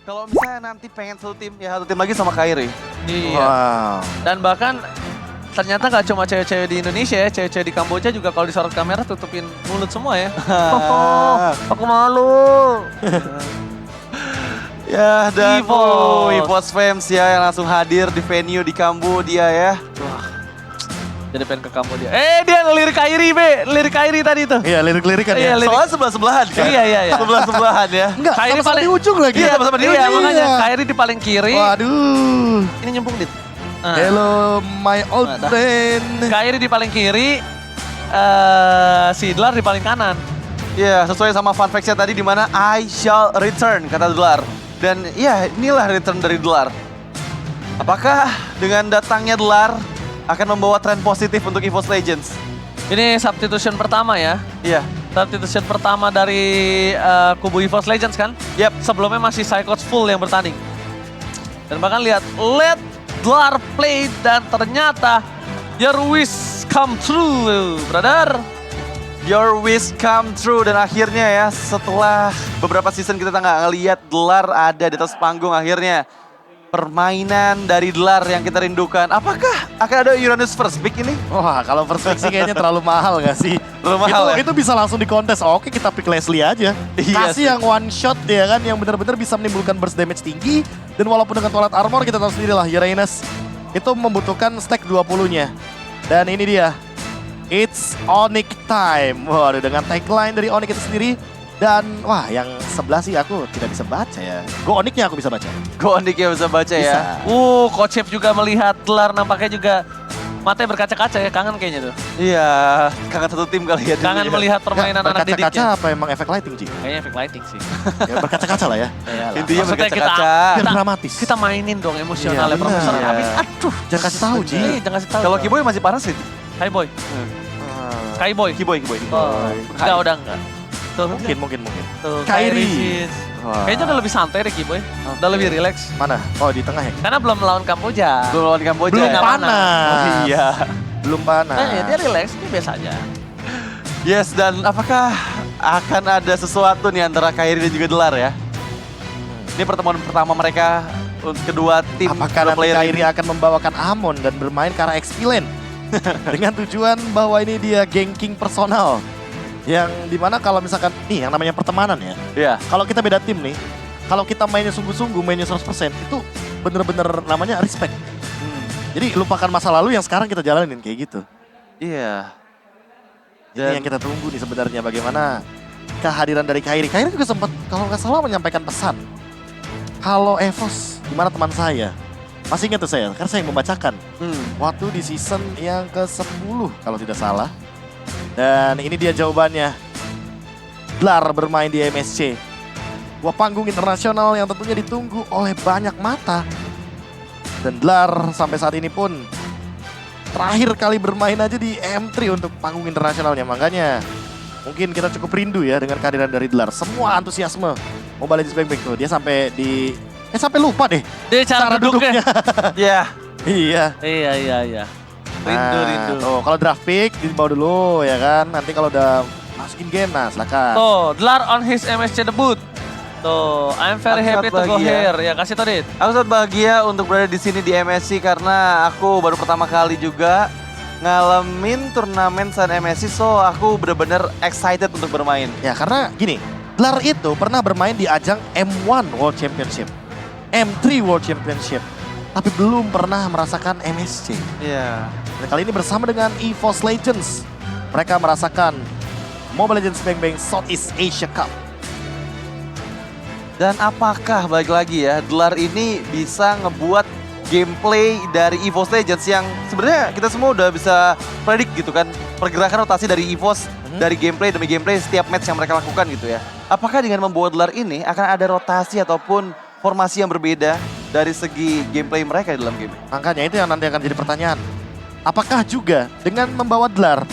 Kalau misalnya nanti pengen satu tim, ya satu tim lagi sama Kairi. Iya. Wow. Dan bahkan ternyata gak cuma cewek-cewek di Indonesia ya, cewek-cewek di Kamboja juga kalau disorot kamera tutupin mulut semua ya. Aku malu. Ya, dan EVOS. EVOS fans ya yang langsung hadir di venue di Kamboja ya. Jadi pengen ke Kamboja. Dia ngelirik Kairi, lirik Kairi tadi tuh. Iya, lirik-lirik kan Iya, ya. lirik. Soalnya sebelah-sebelahan kan? Iya. Sebelah-sebelahan ya. Enggak, Kairi sama-sama paling- di ujung lagi. Iya, sama-sama di Iya, ujung. makanya Kairi di paling kiri. Waduh. Ini nyembung dit. Hello, my old Nah, dah. friend. Kairi di paling kiri, si Dlar di paling kanan. Iya, sesuai sama fun fact-nya tadi di mana I shall return, kata Dlar. Dan iya, inilah return dari Dlar. Apakah dengan datangnya Dlar akan membawa tren positif untuk EVOS Legends? Ini substitution pertama ya. Iya. Substitution pertama dari kubu EVOS Legends kan? Yap. Sebelumnya masih Psychots full yang bertanding. Dan bahkan lihat, let Dlar play dan ternyata your wish come true, brother. Your wish come true, dan akhirnya ya setelah beberapa season kita nggak ngeliat Dlar ada di atas panggung, akhirnya permainan dari Dlar yang kita rindukan. Apakah akan ada Uranus First Pick ini? Wah, kalau first pick sih kayaknya terlalu mahal gak sih? Terlalu mahal ya? Itu bisa langsung di kontes. Oke, kita pick Leslie aja. Iya sih. Kasih yang one shot ya kan, yang benar-benar bisa menimbulkan burst damage tinggi. Dan walaupun dengan toilet armor, kita tahu sendiri lah, Uranus itu membutuhkan stack 20-nya. Dan ini dia, it's Onyx time. Waduh, dengan tagline dari Onyx itu sendiri. Dan wah, yang sebelah sih aku tidak bisa baca ya. Go Onyx-nya aku bisa baca. Gonik ya bisa baca ya. Coach Chef juga melihat Dlar nampaknya juga matanya berkaca-kaca ya, kangen kayaknya tuh. Iya, kangen satu tim kali ya. dulu Kangen ya. melihat permainan anak Berkaca-kaca didiknya. apa emang efek lighting, Ci? Kayaknya efek lighting sih. Ya, berkaca-kaca lah ya. Iyalah. Intinya Maksudnya berkaca-kaca. Biar dramatis. kita mainin dong emosionalnya Iya, Profesor benar. Abis. Aduh, Jangan kasih tahu, Ji. jangan kasih tahu. Kalau dong. Kiboy masih panas sih. Hai boy, Kai boy. Kiboy. Oh, enggak udah enggak. Tuh, Mungkin. tuh, Kairi. Sih. Wah. Kayaknya udah lebih santai deh Kiboy. Udah lebih relax. Mana? Oh, di tengah ya? Karena belum melawan Kamboja. Belum lawan Kamboja. Belum ya? panas. Oh iya. Belum panas. Nah, ya, dia relax, dia biasa aja. Yes, dan apakah akan ada sesuatu nih antara Kairi dan juga Dlar ya? Ini pertemuan pertama mereka untuk kedua tim. Apakah pro nanti player Kairi ini. akan membawakan Amon dan bermain ke arah XP lane? Dengan tujuan bahwa ini dia ganking personal. Yang dimana kalau misalkan, nih yang namanya pertemanan ya. Iya. Kalau kita beda tim nih, kalau kita mainnya sungguh-sungguh, mainnya 100%, itu bener-bener namanya respect. Jadi lupakan masa lalu yang sekarang kita jalanin kayak gitu. Iya. Ini yang kita tunggu nih sebenarnya bagaimana kehadiran dari Kairi. Kairi juga sempat kalau nggak salah menyampaikan pesan. Halo EVOS, gimana teman saya? Masih ingat tuh saya, karena saya yang membacakan. Waktu di season yang ke-10 kalau tidak salah. Dan ini dia jawabannya. Dlar bermain di MSC. Sebuah panggung internasional yang tentunya ditunggu oleh banyak mata. Dan Dlar sampai saat ini pun terakhir kali bermain aja di M3 untuk panggung internasionalnya. Makanya mungkin kita cukup rindu ya dengan kehadiran dari Dlar. Semua antusiasme Mobile Legends Bang Bang tuh. Dia sampai di... sampai lupa deh. Dia cara duduknya. Iya. Iya. Iya. Rindu. Tuh, kalau draft pick dibawa dulu ya kan. Nanti kalau udah masukin game, nah silakan. Tuh, Dlar on his MSC debut. Tuh, I'm very Aku happy sangat to go bahagia. here. Ya, kasih tau Dit. Aku sangat bahagia untuk berada di sini di MSC karena aku baru pertama kali juga ngalamin turnamen Sun MSC, so aku bener-bener excited untuk bermain. Ya karena gini, Dlar itu pernah bermain di ajang M1 World Championship, M3 World Championship, tapi belum pernah merasakan MSC. Iya. Dan kali ini bersama dengan EVOS Legends, mereka merasakan Mobile Legends Bang Bang Southeast Asia Cup. Dan apakah balik lagi ya, Dlar ini bisa ngebuat gameplay dari EVOS Legends yang sebenarnya kita semua udah bisa predik gitu kan, pergerakan rotasi dari EVOS dari gameplay demi gameplay setiap match yang mereka lakukan gitu ya. Apakah dengan membawa Dlar ini akan ada rotasi ataupun formasi yang berbeda dari segi gameplay mereka di dalam game? Makanya itu yang nanti akan jadi pertanyaan. Apakah juga dengan membawa Dlar,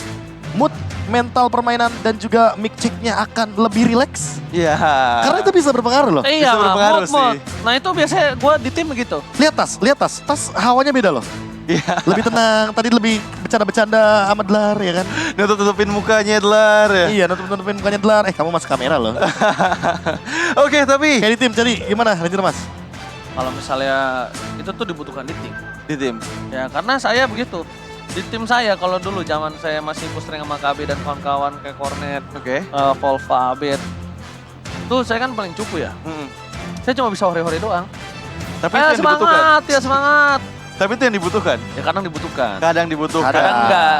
mood, mental permainan dan juga mic check-nya akan lebih rileks? Iya. Karena itu bisa berpengaruh loh. Iya, Bisa berpengaruh mood. sih. Nah, itu biasanya gue di tim begitu. Lihat tas, tas hawanya beda loh. Iya. Lebih tenang, tadi lebih bercanda-bercanda sama Dlar ya kan. Nutup-nutupin mukanya Dlar ya. Iya, nutupin mukanya Dlar. Kamu masuk kamera loh. Oke, tapi Kayak di tim, jadi gimana Ranger Mas? Kalau misalnya itu tuh dibutuhkan di tim. di tim. Ya karena saya begitu. Di tim saya kalau dulu zaman saya masih pushing sama KB dan kawan-kawan kayak Cornet, Oke. Volva, Abed. Itu saya kan paling cupu ya. Mm-mm. Saya cuma bisa hore-hore doang. Tapi itu yang dibutuhkan. Semangat, ya semangat. Tapi itu yang dibutuhkan. Ya kadang dibutuhkan. Kadang dibutuhkan. Kadang enggak.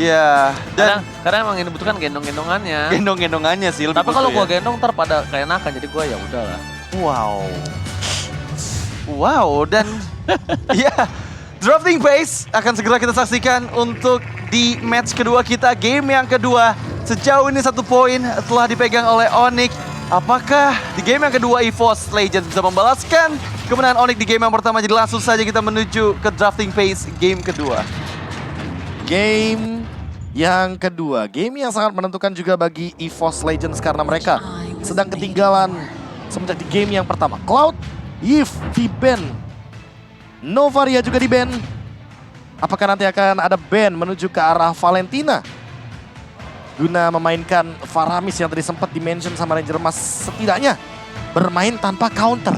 Iya. Dan Kadang emang yang dibutuhkan gendong-gendongannya. gendong-gendongannya sih lebih Tapi kalau butuh gua ya. gendong ntar pada keenakan jadi gua ya udahlah. Wow, dan ya, drafting base akan segera kita saksikan untuk di match kedua kita, game yang kedua. Sejauh ini 1 poin telah dipegang oleh Onyx. Apakah di game yang kedua EVOS Legends bisa membalaskan kemenangan Onyx di game yang pertama? Jadi langsung saja kita menuju ke drafting phase game kedua. Game yang kedua, game yang sangat menentukan juga bagi EVOS Legends karena mereka sedang ketinggalan semenjak di game yang pertama. Cloud, Yves di ban, Novaria juga di ban. Apakah nanti akan ada ban menuju ke arah Valentina guna memainkan Faramis yang tadi sempat dimention sama Ranger Mas, setidaknya bermain tanpa counter,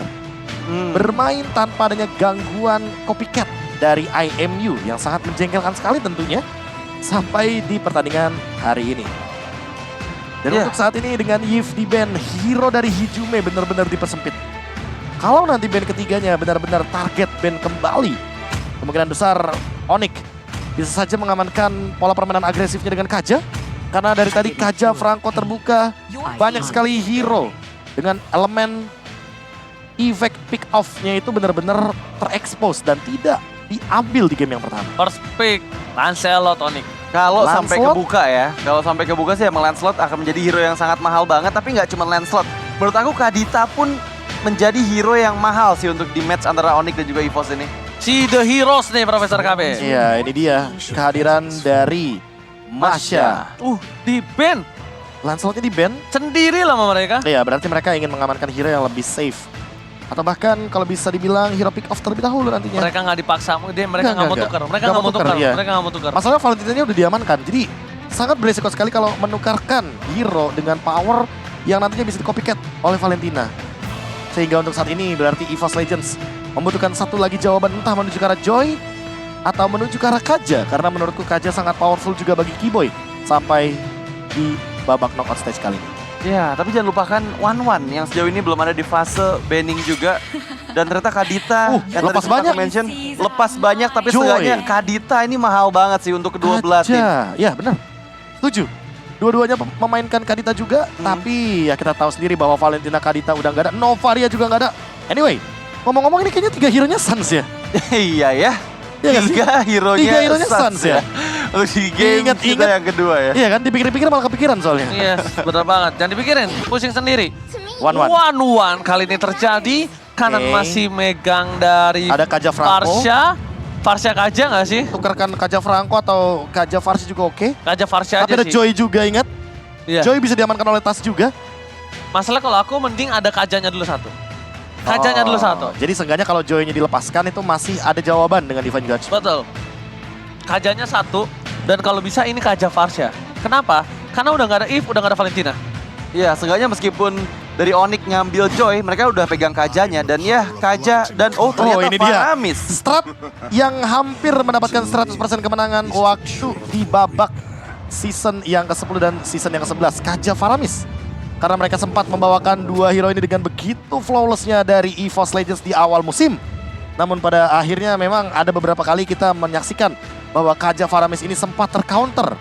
bermain tanpa adanya gangguan copycat dari IMU yang sangat menjengkelkan sekali tentunya sampai di pertandingan hari ini. Dan Yeah. untuk saat ini dengan Yves di ban, hero dari Hijume benar-benar dipersempit. Kalau nanti ban ketiganya benar-benar target ban kembali, kemungkinan besar Onyx bisa saja mengamankan pola permainan agresifnya dengan Kaja. Karena dari tadi Kaja Franco terbuka, banyak sekali hero dengan elemen efek pick off-nya itu benar-benar terekspos dan tidak diambil di game yang pertama. First pick, Lancelot Onyx. Kalau sampai Lancelot? kebuka ya, kalau sampai kebuka sih emang Lancelot akan menjadi hero yang sangat mahal banget. Tapi nggak cuma Lancelot, menurut aku Kadita pun menjadi hero yang mahal sih untuk di match antara Onyx dan juga EVOS ini. Si The Heroes nih Profesor KB. Iya, ini dia kehadiran dari Masya. Di ban Lancelotnya di ban. sendiri lah sama mereka. Iya, berarti mereka ingin mengamankan hero yang lebih safe. Atau bahkan kalau bisa dibilang hero pick off terlebih dahulu nantinya. Mereka nggak dipaksa, mereka nggak mau Enggak. tukar. Mereka Nggak nggak mau mau tukar. tukar, iya. Mereka nggak mau tukar. Masalahnya Valentina udah diamankan, jadi sangat beresiko sekali kalau menukarkan hero dengan power yang nantinya bisa di copycat oleh Valentina. Sehingga untuk saat ini berarti EVOS Legends membutuhkan satu lagi jawaban, entah menuju ke arah Joy atau menuju ke arah Kaja. Karena menurutku Kaja sangat powerful juga bagi Keyboy sampai di babak knockout stage kali ini. Ya, tapi jangan lupakan One yang sejauh ini belum ada di fase banning juga. Dan ternyata Kadita yang tadi lepas sempat banyak. aku mention, lepas banyak tapi Joy. setidaknya Kadita ini mahal banget sih untuk kedua belah tim. Kaja, ya benar. Setuju. Dua-duanya memainkan Kadita juga, tapi ya kita tahu sendiri bahwa Valentina Kadita udah nggak ada, Novaria juga nggak ada. Anyway, ngomong-ngomong ini kayaknya 3 hero-nya Suns ya. Iya ya. Iya nggak sih? 3 hero-nya, Tiga hero-nya Suns ya? Untuk di game kita Ingat-ingat. yang kedua ya. Iya kan, dipikir-pikir malah kepikiran soalnya. Yes, benar banget. Jangan dipikirin, pusing sendiri. 1-1. 1-1 kali ini terjadi. Kanan Oke. masih megang dari Ada Kaja Franco. Farsha Kaja nggak sih? Tukarkan Kaja Franco atau Kaja Farsi juga oke. Kaja Farsha Tapi aja ada sih. Joy juga, ingat. Iya. Joy bisa diamankan oleh Tas juga. Masalah kalau aku mending ada Kajanya dulu satu. Kajanya dulu satu. Jadi seenggaknya kalau Joy-nya dilepaskan itu masih ada jawaban dengan Divine Judge. Betul. Kajanya satu. Dan kalau bisa ini Kaja Farsha. Kenapa? Karena udah nggak ada Eve, udah nggak ada Valentina. Iya, seenggaknya meskipun dari Onyx ngambil Joy, mereka udah pegang Kajanya. Dan ya, Kaja dan ternyata ini dia. Faramis. Strat yang hampir mendapatkan 100% kemenangan waktu di babak season yang ke-10 dan season yang ke-11. Kaja Faramis. Karena mereka sempat membawakan 2 hero ini dengan begitu flawlessnya dari EVOS Legends di awal musim. Namun pada akhirnya memang ada beberapa kali kita menyaksikan bahwa Kaja Faramis ini sempat tercounter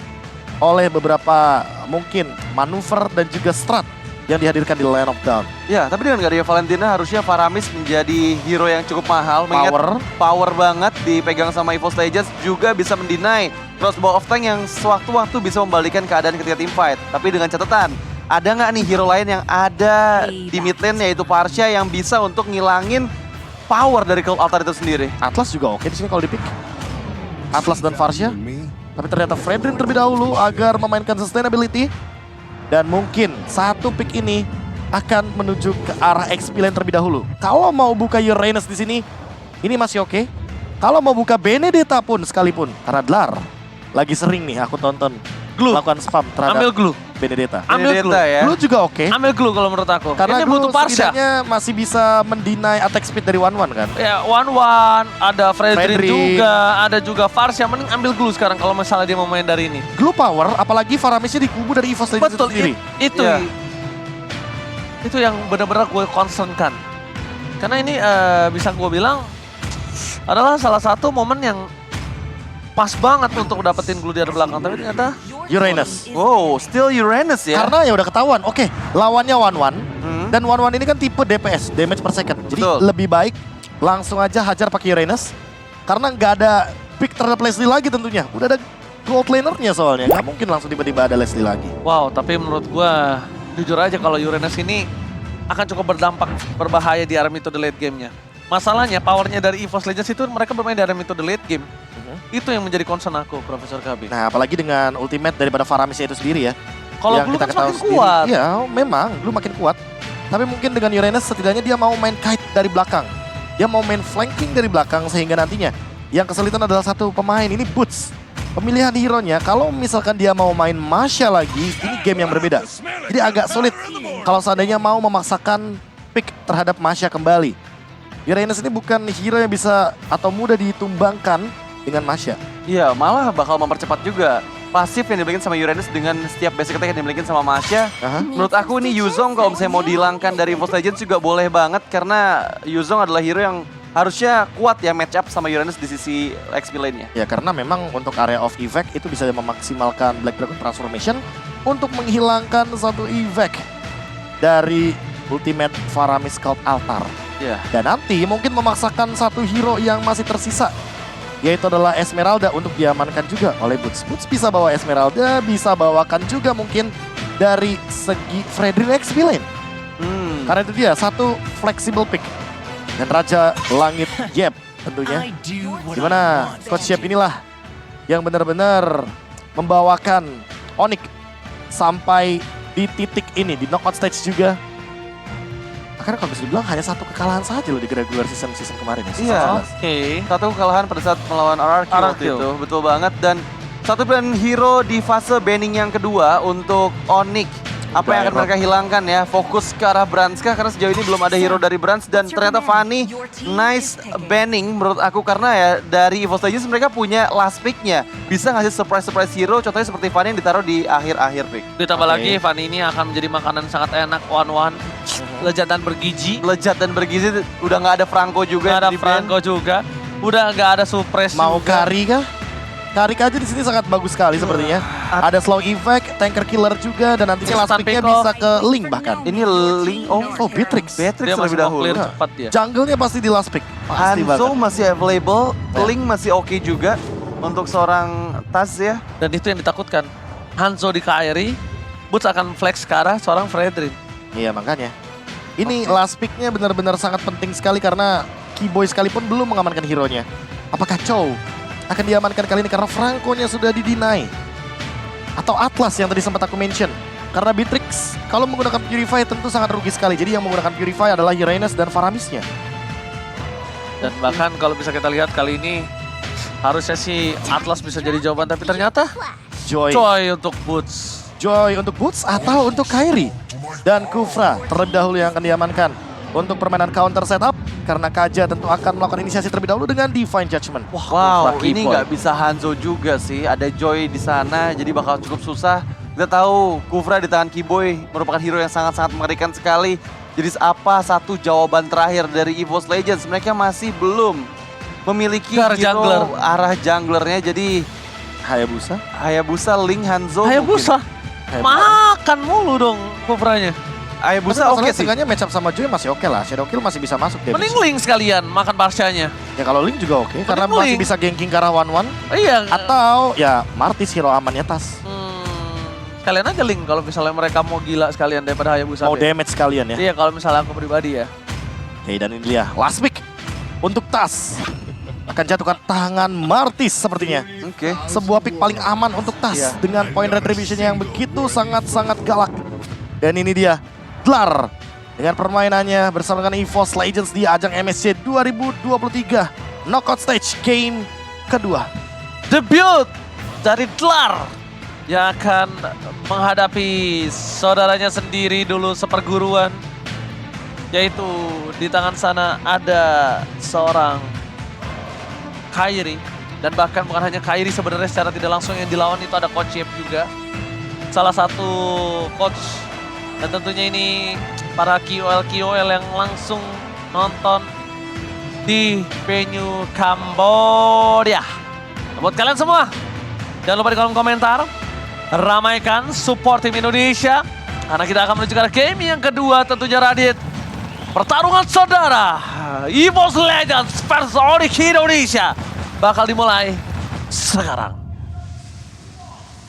oleh beberapa mungkin manuver dan juga strat yang dihadirkan di Land of Dawn. Ya, tapi dengan gak ada Valentina harusnya Faramis menjadi hero yang cukup mahal. Mengingat power banget dipegang sama EVOS Legends, juga bisa mendinai crossbow of tank yang sewaktu-waktu bisa membalikan keadaan ketika team fight. Tapi dengan catatan, ada nggak nih hero lain yang ada di mid lane yaitu Farsha yang bisa untuk ngilangin power dari Cult Altar itu sendiri. Atlas juga oke di sini kalau dipick. Atlas dan Farsha. Tapi ternyata Fredrin terlebih dahulu agar memainkan sustainability. Dan mungkin satu pick ini akan menuju ke arah XP lane terlebih dahulu. Kalau mau buka Uranus di sini, ini masih oke. Kalau mau buka Benedetta pun sekalipun, karena Dlar lagi sering nih aku tonton Glue. melakukan spam Ambil terhadap glue. Benedetta. Ambil Benedetta glue. ya. Glue juga oke. Ambil glue kalau menurut aku. Karena Ini Glue butuh Parsha. setidaknya masih bisa mendinai attack speed dari One kan. Ya, One, ada Fredrin Fredrin. juga, ada juga Farsha. Mending ambil glue sekarang kalau misalnya dia mau main dari ini. Glue power, apalagi Faramisnya dikubu dari EVOS Legends Betul, sendiri. itu Iya. itu yang benar-benar gue concernkan. Karena ini bisa gue bilang adalah salah satu momen yang pas banget untuk dapetin glue dari belakang. Tapi ternyata Uranus. Wow, still Uranus ya. Karena ya udah ketahuan, oke, lawannya One Hmm. dan One ini kan tipe DPS, damage per second. Jadi Betul. lebih baik langsung aja hajar pakai Uranus. Karena nggak ada pick terhadap Leslie lagi tentunya. Udah ada gold lanernya soalnya. Nggak mungkin langsung tiba-tiba ada Leslie lagi. wow, tapi menurut gue jujur aja kalau Uranus ini akan cukup berdampak berbahaya di army to the late game-nya. Masalahnya powernya dari EVOS Legends itu mereka bermain di army to the late game. Itu yang menjadi concern aku, Profesor Kabi. Nah, apalagi dengan ultimate daripada Faramisnya itu sendiri ya. Kalau yang Blue kita kan ketahui semakin sendiri. kuat. Iya, memang Blue makin kuat. Tapi mungkin dengan Uranus setidaknya dia mau main kite dari belakang. Dia mau main flanking dari belakang sehingga nantinya yang kesulitan adalah satu pemain, ini Boots. Pemilihan hero-nya, kalau misalkan dia mau main Masha lagi, ini game yang berbeda. Jadi agak sulit kalau seandainya mau memaksakan pick terhadap Masha kembali. Uranus ini bukan hero yang bisa atau mudah ditumbangkan dengan Masha. Iya, malah bakal mempercepat juga. Pasif yang dimiliki sama Uranus dengan setiap basic attack yang dimiliki sama Masha. Aha. Menurut aku ini Yuzong kalau misalnya mau dihilangkan dari EVOS Legends juga boleh banget. Karena Yuzong adalah hero yang harusnya kuat ya match up sama Uranus di sisi XP lane-nya. Ya karena memang untuk area of effect itu bisa memaksimalkan Black Dragon Transformation untuk menghilangkan satu effect dari ultimate Faramis Cult Altar. Iya. Dan nanti mungkin memaksakan satu hero yang masih tersisa, yaitu adalah Esmeralda untuk diamankan juga oleh Boots. Boots bisa bawa Esmeralda, bisa bawakan juga mungkin dari segi Fredrin XP lane. Karena itu dia satu flexible pick. Dan Raja Langit Jeb tentunya. Dimana Coach Jeb inilah yang benar-benar membawakan Onyx sampai di titik ini, di knockout stage juga. Karena kalau bisa dibilang hanya satu kekalahan saja loh di regular season kemarin ya. Iya. Oke. Satu kekalahan pada saat melawan RRQ waktu RRQ. itu, betul banget. Dan satu pilihan hero di fase banning yang kedua untuk Onyx. Apa yang akan mereka hilangkan ya? Fokus ke arah Branska karena sejauh ini belum ada hero dari Brans. Dan ternyata Fanny nice banning menurut aku karena ya dari EVOS Legends mereka punya last pick-nya. Bisa ngasih surprise hero, contohnya seperti Fanny yang ditaruh di akhir-akhir pick. Ditambah Oke. lagi Fanny ini akan menjadi makanan sangat enak, one lezat dan bergizi. Lezat dan bergizi, udah nggak ada Franco juga. Nggak ada di ban. Franco juga. Udah nggak ada surprise Mau juga. Kari kah? Kari aja di sini sangat bagus sekali sepertinya. Ada slow effect, tanker killer juga, dan nantinya last Instant pick-nya pick-off. bisa ke Link bahkan. Ini Link, Oh, Beatrix. Beatrix Dia terlebih masih mau dahulu. clear cepat dia. Jungle-nya pasti di last pick. Pasti Hanzo banget. masih available, Ya. Link masih oke juga untuk seorang Taz ya. Dan itu yang ditakutkan. Hanzo di Kairi, Boots akan flex ke arah seorang Fredrin. Iya makanya. Ini last pick-nya benar-benar sangat penting sekali karena Keyboy sekalipun belum mengamankan hero-nya. Apakah Chow akan diamankan kali ini karena Franco-nya sudah di-deny? Atau Atlas yang tadi sempat aku mention? Karena Beatrix kalau menggunakan Purify tentu sangat rugi sekali. Jadi yang menggunakan Purify adalah Uranus dan Faramisnya. Dan bahkan kalau bisa kita lihat kali ini harusnya sih Atlas bisa jadi jawaban. Tapi ternyata Joy. Coy untuk Boots. Joy untuk Boots atau untuk Kairi. Dan Kufra terlebih dahulu yang akan diamankan untuk permainan counter setup. Karena Kaja tentu akan melakukan inisiasi terlebih dahulu dengan Divine Judgment. Wow, Kufra ini Keyboy. nggak bisa Hanzo juga sih. Ada Joy di sana, jadi bakal cukup susah. Kita tahu Kufra di tangan Keyboy merupakan hero yang sangat-sangat mengerikan sekali. Jadi apa satu jawaban terakhir dari EVOS Legends? Mereka masih belum memiliki Ke arah hero jungler. arah junglernya. Jadi Hayabusa. Hayabusa, Link, Hanzo Hayabusa. Hayabusa. Makan mulu dong Kufranya. Hayabusa Tapi oke masalahnya sih. seenggaknya match up sama Joy masih oke lah. Shadowkill masih bisa masuk dia. Mending Link sekalian makan Parsyanya. Ya kalau Link juga oke karena Mending masih Link. bisa ganking ke arah 1-1. Iya. Atau ya Martis hero amannya Tas. Sekalian aja Link kalau misalnya mereka mau gila sekalian daripada Hayabusa. Mau damage sekalian ya. Iya kalau misalnya aku pribadi ya. Oke dan ini dia last pick untuk Tas. Akan jatuhkan tangan Martis sepertinya. Oke. Sebuah pick paling aman untuk Tas Iya. dengan point retribution-nya yang begitu sangat-sangat galak. Dan ini dia Dlar dengan permainannya bersama dengan EVOS Legends di ajang MSC 2023 Knockout Stage game kedua. Debut dari Dlar yang akan menghadapi saudaranya sendiri dulu seperguruan. Yaitu di tangan sana ada seorang Kairi. Dan bahkan bukan hanya Kairi sebenarnya secara tidak langsung yang dilawan itu ada Coach Yep juga. Salah satu coach. Dan tentunya ini para KOL yang langsung nonton di venue Kambodia. Buat kalian semua, jangan lupa di kolom komentar, ramaikan support tim Indonesia. Karena kita akan menuju ke game yang kedua tentunya Radit. Pertarungan saudara, EVOS Legends versus Onyx Indonesia bakal dimulai sekarang.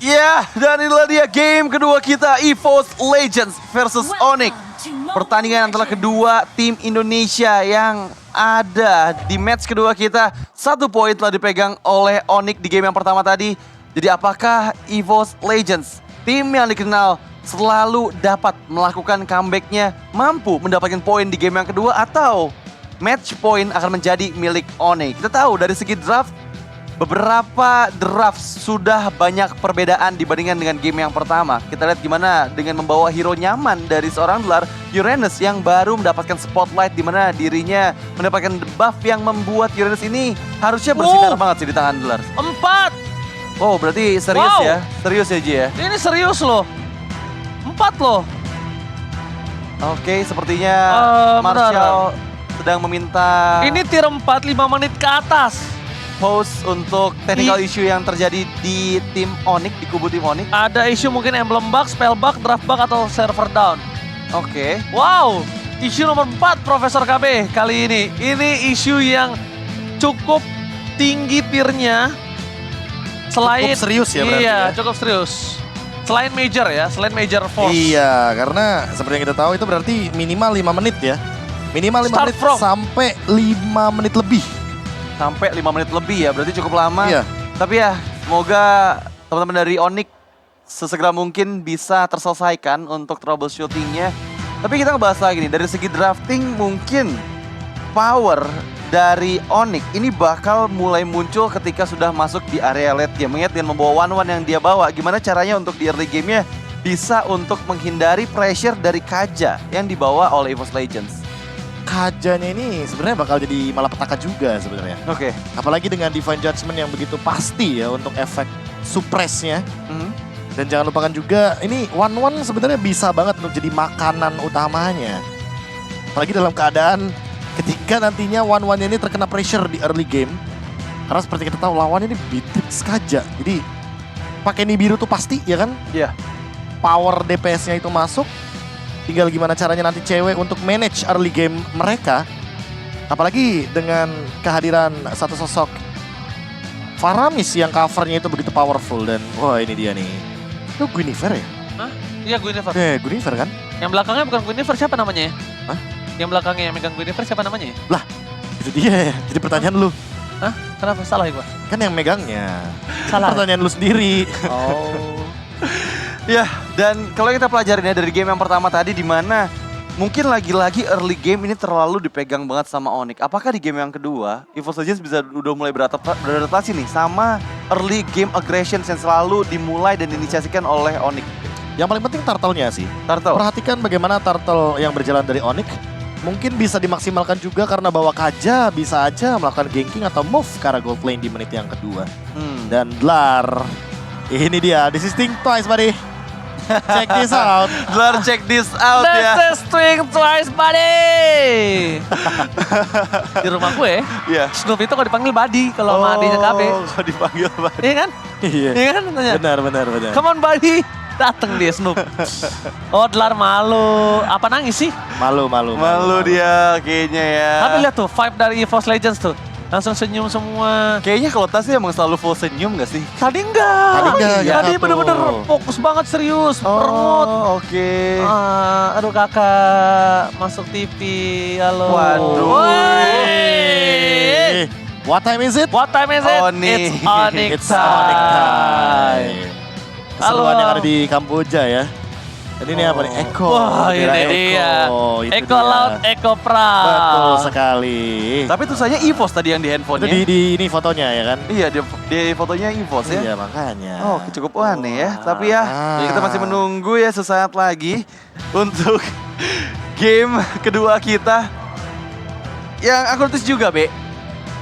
Ya, dan inilah dia game kedua kita, EVOS Legends versus Onyx. Pertandingan antara kedua tim Indonesia yang ada di match kedua kita. 1 poin telah dipegang oleh Onyx di game yang pertama tadi. Jadi apakah EVOS Legends, tim yang dikenal selalu dapat melakukan comeback-nya, mampu mendapatkan poin di game yang kedua, atau match point akan menjadi milik Onyx? Kita tahu dari segi draft, beberapa draft sudah banyak perbedaan dibandingkan dengan game yang pertama. Kita lihat gimana dengan membawa hero nyaman dari seorang Dlar, Uranus yang baru mendapatkan spotlight, di mana dirinya mendapatkan buff yang membuat Uranus ini harusnya bersinar banget sih di tangan Dlar. 4. Oh, berarti serius Wow. ya? Serius ya Ji ya? Ini serius loh. 4 loh. Oke, sepertinya Benar. Marshall sedang meminta Ini tier 4 5 menit ke atas. pause untuk technical issue yang terjadi di tim Onyx, di kubu tim Onyx. Ada isu mungkin emblem bug, spell bug, draft bug, atau server down. Oke. Wow, isu nomor 4 Profesor KB kali ini. Ini isu yang cukup tinggi tiernya. Selain Cukup serius ya berarti Iya, ya? cukup serius. Selain major ya, selain major force. Iya, karena seperti yang kita tahu itu berarti minimal 5 menit ya. Minimal 5 Start menit from. sampai 5 menit lebih. Sampai 5 menit lebih ya, berarti cukup lama. Iya. Tapi ya, semoga teman-teman dari Onyx sesegera mungkin bisa terselesaikan untuk troubleshootingnya. Tapi kita ngebahas lagi nih, dari segi drafting mungkin power dari Onyx ini bakal mulai muncul ketika sudah masuk di area late game. Mengingat dengan membawa one-one yang dia bawa, gimana caranya untuk di early game-nya bisa untuk menghindari pressure dari Kaja yang dibawa oleh EVOS Legends. Kajanya ini sebenarnya bakal jadi malapetaka juga sebenarnya. Oke. Apalagi dengan Divine Judgment yang begitu pasti ya untuk efek suppressnya. Mhm. Dan jangan lupakan juga ini one-one sebenarnya bisa banget untuk jadi makanan utamanya. Apalagi dalam keadaan ketika nantinya one-one ini terkena pressure di early game. Karena seperti kita tahu lawan ini Beatrix Kaja. Jadi pakai Nibiru tuh pasti ya kan? Iya. Power DPS-nya itu masuk. Tinggal gimana caranya nanti cewek untuk manage early game mereka. Apalagi dengan kehadiran satu sosok Faramis yang covernya itu begitu powerful. Dan wah ini dia nih. Itu Guinevere ya? Hah? Iya, Guinevere. Guinevere kan? Yang belakangnya bukan Guinevere, siapa namanya ya? Hah? Yang belakangnya yang megang Guinevere siapa namanya ya? Itu dia ya. Jadi pertanyaan lu. Hah? Kenapa? Salah ya gua? Kan yang megangnya. Salah. Pertanyaan lu sendiri. Oh. Ya, dan kalau kita pelajarin ya dari game yang pertama tadi, di mana mungkin lagi-lagi early game ini terlalu dipegang banget sama Onyx. Apakah di game yang kedua, EVOS Legends bisa udah mulai beradaptasi nih sama early game aggression yang selalu dimulai dan diinisiasikan oleh Onyx? Yang paling penting turtle-nya sih. Turtle. Perhatikan bagaimana turtle yang berjalan dari Onyx mungkin bisa dimaksimalkan juga karena bawa Kaja bisa aja melakukan ganking atau move ke arah gold lane di menit yang kedua. Dan Dlar, ini dia, this is think twice buddy. Check this out. Dlar, check this out ya. Let's swing twice, buddy. Di rumah gue, Iya. Snoop itu kalau dipanggil buddy kalau sama adiknya KB. Kok dipanggil Bang? Iya kan? Iya. Iya kan? Tanya. Benar. Come on, buddy. Dateng dia Snoop. Oh, Dlar malu. Apa nangis sih? Malu. Malu dia kayaknya ya. Tapi lihat tuh, vibe dari EVOS Legends tuh. Langsung senyum semua. Kayaknya kalau Tas sih emang selalu full senyum gak sih? Tadi enggak. Tadi enggak, ya Tadi tuh. bener-bener fokus banget serius. Permut. Oke. Aduh kakak, masuk TV. Halo. Waduh. Woi. What time is it? What time is it? Onyx. It's Onyx It's Onyx time. time. Keseruan Halo. yang ada di Kamboja ya. Jadi ini apa nih? Eko. Wah, Bendera ini dia. Itu Eko dia. Laut, Eko Proud. Betul sekali. Tapi tulisannya EVOS tadi yang di Itu handphonenya. di ini fotonya ya kan? Iya, di fotonya EVOS ya. Iya makanya. Oh, cukup aneh ya. Tapi ya, kita masih menunggu ya sesaat lagi untuk game kedua kita. Yang aku notice juga, Be.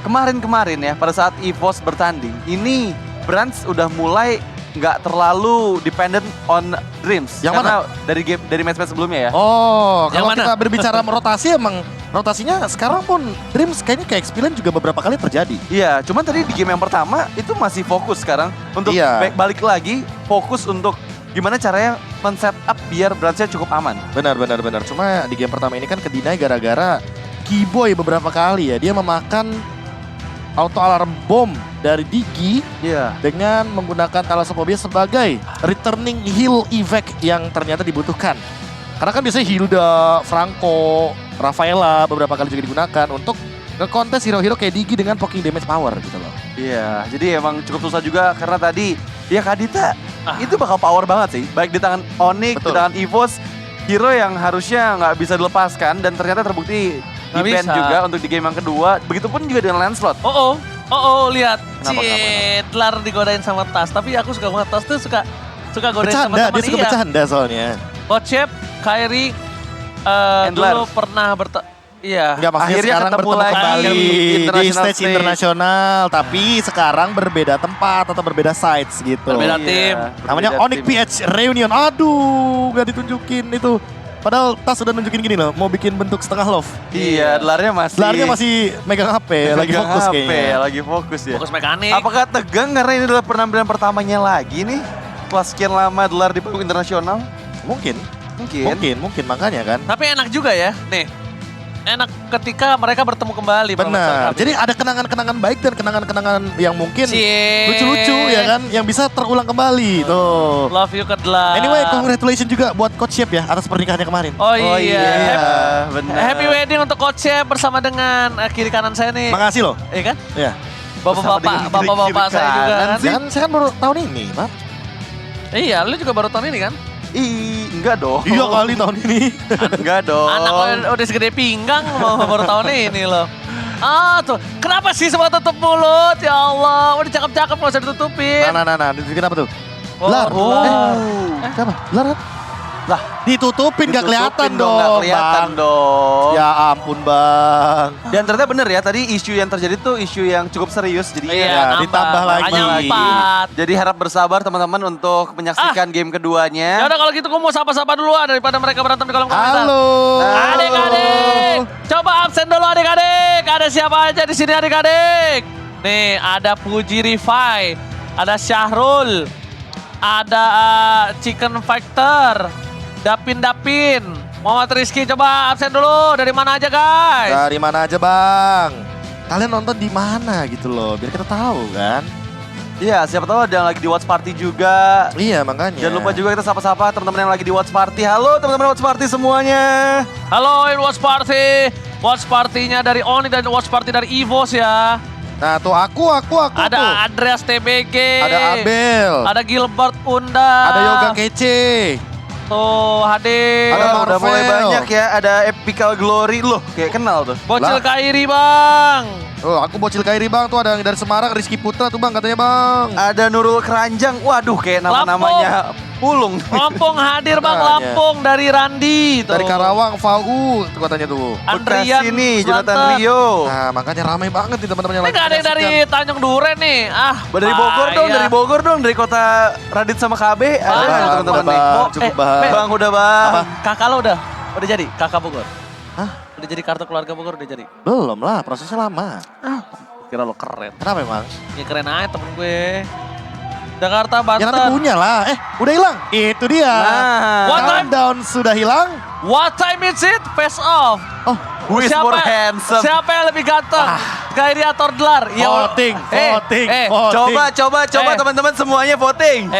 Kemarin-kemarin ya, pada saat EVOS bertanding, ini Brands udah mulai nggak terlalu dependent on Dreams. Yang Karena dari match-match sebelumnya ya. Oh, Yang kalau mana? kita berbicara rotasi emang rotasinya sekarang pun Dreams kayaknya kayak experience juga beberapa kali terjadi. Iya, cuman tadi di game yang pertama itu masih fokus sekarang untuk Iya. balik lagi fokus untuk gimana caranya men-setup biar Brands-nya cukup aman. Benar. Cuma di game pertama ini kan kedinai gara-gara Keyboy beberapa kali ya. Dia memakan auto alarm bom dari Digi Iya. dengan menggunakan Thalassophobia sebagai returning heal evac yang ternyata dibutuhkan. Karena kan biasanya Hilda, Franco, Rafaela beberapa kali juga digunakan untuk nge-kontes hero-hero kayak Digi dengan poking damage power gitu loh. Iya, jadi emang cukup susah juga karena tadi ya Kadita itu bakal power banget sih. Baik di tangan Onyx, di Betul. tangan EVOS, hero yang harusnya nggak bisa dilepaskan dan ternyata terbukti di Nggak ban bisa. juga untuk di game yang kedua. Begitupun juga dengan Lancelot. Lihat. Kenapa? Dlar digodain sama Tas. Tapi aku suka banget, Tas tuh suka godain sama Bercanda, teman. dia suka bercanda soalnya. Kocep, Kairi, Endlar. dulu pernah Iya. Enggak, maksudnya Akhirnya sekarang ketemu bertemu lagi kembali di di international stage stage. internasional, tapi sekarang berbeda tempat atau berbeda sites gitu. Berbeda tim. Namanya berbeda Onyx tim. PH Reunion. Aduh, nggak ditunjukin itu. Padahal Tas udah nunjukin gini loh, mau bikin bentuk setengah love. Iya, Dlarnya masih Larnya masih megang HP, lagi megang fokus HP, kayaknya. lagi fokus ya. Fokus mekanik. Apakah tegang karena ini adalah penampilan pertamanya lagi nih? Setelah sekian lama Dlar di panggung internasional? Mungkin, Mungkin. mungkin makanya kan. Tapi enak juga ya. Nih. Enak ketika mereka bertemu kembali. Benar. Jadi ada kenangan-kenangan baik dan kenangan-kenangan yang mungkin Cie. lucu-lucu ya kan, yang bisa terulang kembali tuh. Love you ke Dlar. Anyway, congratulations juga buat Coach Shep ya atas pernikahannya kemarin. Oh iya. benar. Happy wedding untuk Coach Chef bersama dengan kiri kanan saya nih. Makasih loh. Iya kan? Ya. Bapak-bapak saya juga kan. Saya kan baru tahun ini, Pak. Iya, lu juga baru tahun ini kan? Enggak dong. Iya kali tahun ini. Enggak dong. Anak lo udah segede pinggang mau baru tahun ini loh. Ah tuh, kenapa sih semua tutup mulut? Ya Allah, udah cakep-cakep gak usah ditutupin. Nah, ditutupin apa tuh? Oh, Lar. Lar. Siapa? Lar kan? Lah, Ditutupin gak kelihatan Nggak dong, kelihatan Bang. dong. Ya ampun, Bang. Dan ternyata bener ya, tadi isu yang terjadi tuh isu yang cukup serius. Jadi Iya, nambah. ditambah lagi. Hanya lagi. 4. Jadi harap bersabar teman-teman untuk menyaksikan game Ya keduanya. udah kalau gitu gue mau sapa-sapa dulu daripada mereka berantem di kolom komentar. Halo. Adik-adik, coba absen dulu adik-adik. Ada siapa aja di sini adik-adik? Nih, ada Puji Rifai, ada Syahrul, ada Chicken Factor, Dapin, Muhammad Rizky. Coba absen dulu. Dari mana aja guys? Dari mana aja, Bang? Kalian nonton di mana gitu loh, biar kita tahu kan. Iya, siapa tahu ada yang lagi di Watch Party juga. Iya, makanya. Jangan lupa juga kita sapa-sapa teman-teman yang lagi di Watch Party. Halo teman-teman Watch Party semuanya. Halo, in Watch Party. Watch Party-nya dari Oni dan Watch Party dari EVOS ya. Nah, tuh aku tuh. Ada Andreas TBG. Ada Abel. Ada Gilbert Unda. Ada Yoga Kece. Tuh hadir. Ada Udah mulai Marvel. banyak ya, ada Epical Glory. Loh, kayak kenal tuh. Bocil Lah. Kairi bang. Oh, aku bocil Kairi, Bang. Tuh ada yang dari Semarang, Rizky Putra tuh, Bang, katanya, Bang. Ada Nurul Keranjang. Waduh, kayak nama-namanya pulung. Lampung hadir bang. Makanya. Lampung dari Randi. Tuh. Dari Karawang, VU tuh katanya tuh. Andrian Bekasi nih, Jonathan Selatan. Rio. Nah, makanya ramai banget nih teman-teman yang Ini nggak ada yang dari menyaksikan. Tanjung Duren nih. Dari Bogor dong, bahaya. dari Bogor dong, dari kota Radit sama KB. Ada Bang, nggak teman-teman nih? Bang, cukup, Bang. Bang, udah bang. Apa? Kakak lo udah jadi kakak Bogor. Hah? Udah jadi kartu keluarga Bogor udah jadi. Belum lah, prosesnya lama. Kira lo keren. Kenapa emang? Ya keren aja temen gue. Jakarta, Ya nanti Banten. punya lah. Udah hilang. Itu dia. Nah, What time? Countdown sudah hilang. What time is it? Face off. Oh, who is more handsome? Siapa yang lebih ganteng? Kairi atau Dlar? Ya, voting, voting, voting. Coba Eh. teman-teman semuanya voting.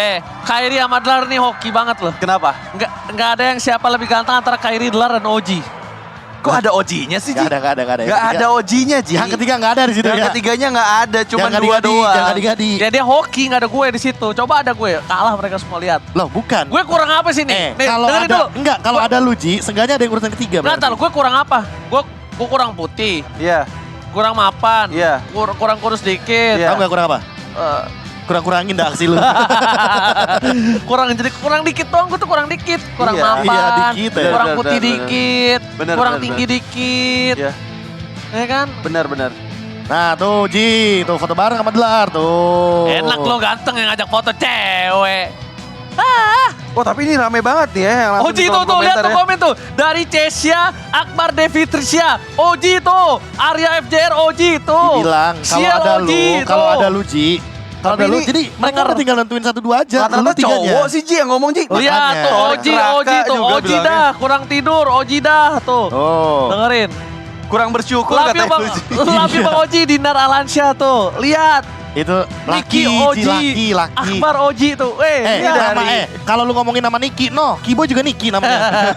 Kairi sama Dlar nih hoki banget loh. Kenapa? Nggak ada yang siapa lebih ganteng antara Kairi, Dlar, dan Oji. Kok ada OG-nya sih, Ji? Gak ada. Gak ada OG-nya, Ji. Yang ketiga gak ada di situ Yang ya. ketiganya gak ada, cuma Jangan dua digadi, doang. jangan digadi. Ya dia hoki, nggak ada gue di situ. Coba ada gue, kalah mereka semua lihat. Loh bukan. Gue kurang apa sih nih? Nih, kalau dengerin ada, dulu. enggak, kalau ada Luji, seenggaknya ada yang urutan ketiga. Bentar, gue kurang apa? Gue kurang putih, Iya, kurang mapan, Iya. kurang kurus dikit. Iya. Tahu gak kurang apa? Eh, Kurang-kurangin dah aksi lu. kurang dikit doang, gue tuh kurang dikit. Kurang Iya, mapan, iya, dikit ya. kurang Bener, putih bener, dikit, bener, kurang bener, tinggi dikit. Iya. Ya kan? Benar-benar. Nah tuh Ji, tuh foto bareng sama Delar tuh. Enak lo ganteng yang ngajak foto cewek. Oh tapi ini rame banget nih ya. Yang langsung Oji di tuh, kolom lihat komentar tuh ya. komen tuh. Dari Cesia, Akbar Devi Trisya. Oji tuh, Arya FJR Oji tuh. Bilang kalau Sial, ada lu, Oji kalau tuh. ada lu Ji. Kalau Tapi ada lu, ini jadi mereka denger. tinggal nentuin 1-2 aja. Rata-rata lu tiganya. cowok sih Ji yang ngomong Ji. Lihat Makanya. tuh Oji, Keraka Oji tuh. juga Oji bilangnya. dah, kurang tidur. Oji dah tuh. Oh. Dengerin. Kurang bersyukur Lapi katanya Bang, Ji. Lapi Bang Oji, Dinar Alansyah tuh. Lihat. Itu Niki laki, Ji, Oji. laki. Akbar Oji tuh. Eh, Lihat. nama kalau lu ngomongin nama Niki, no, Kibo juga Niki namanya.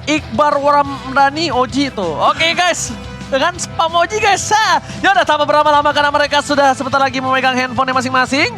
Ikbar Waramdani Oji tuh. Oke guys, dengan spam Oji guys. Ya udah tambah berlama-lama karena mereka sudah sebentar lagi memegang handphone masing-masing.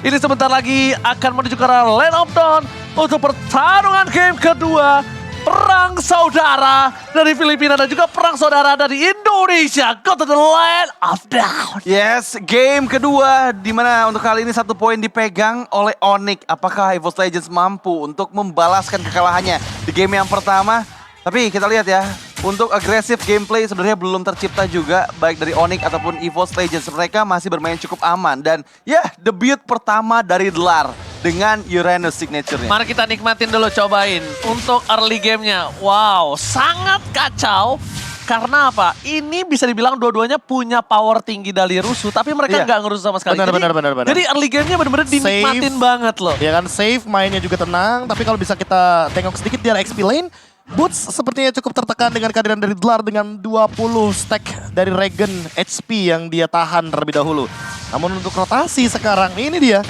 Ini sebentar lagi akan menuju ke arah Land of Dawn untuk pertarungan game kedua. Perang saudara dari Filipina dan juga perang saudara dari Indonesia. Go to the Land of Dawn. Yes, game kedua di mana untuk kali ini 1 poin dipegang oleh Onyx. Apakah EVOS Legends mampu untuk membalaskan kekalahannya di game yang pertama? Tapi kita lihat ya, untuk agresif gameplay sebenarnya belum tercipta juga baik dari Onyx ataupun EVOS Legends. Mereka masih bermain cukup aman dan ya debut pertama dari Delar dengan Uranus signature-nya. Mari kita nikmatin dulu, cobain untuk early game-nya. Wow, sangat kacau. Karena apa? Ini bisa dibilang dua-duanya punya power tinggi dari rusuh, tapi mereka Iya. nggak ngerusuh sama sekali. Benar, Jadi- benar. Jadi early game-nya benar-benar dinikmatin banget loh. Ya kan, safe, mainnya juga tenang. Tapi kalau bisa kita tengok sedikit di area XP lane, Boots sepertinya cukup tertekan dengan kehadiran dari Delar dengan 20 stack dari Regen HP yang dia tahan terlebih dahulu. Namun untuk rotasi sekarang, ini dia.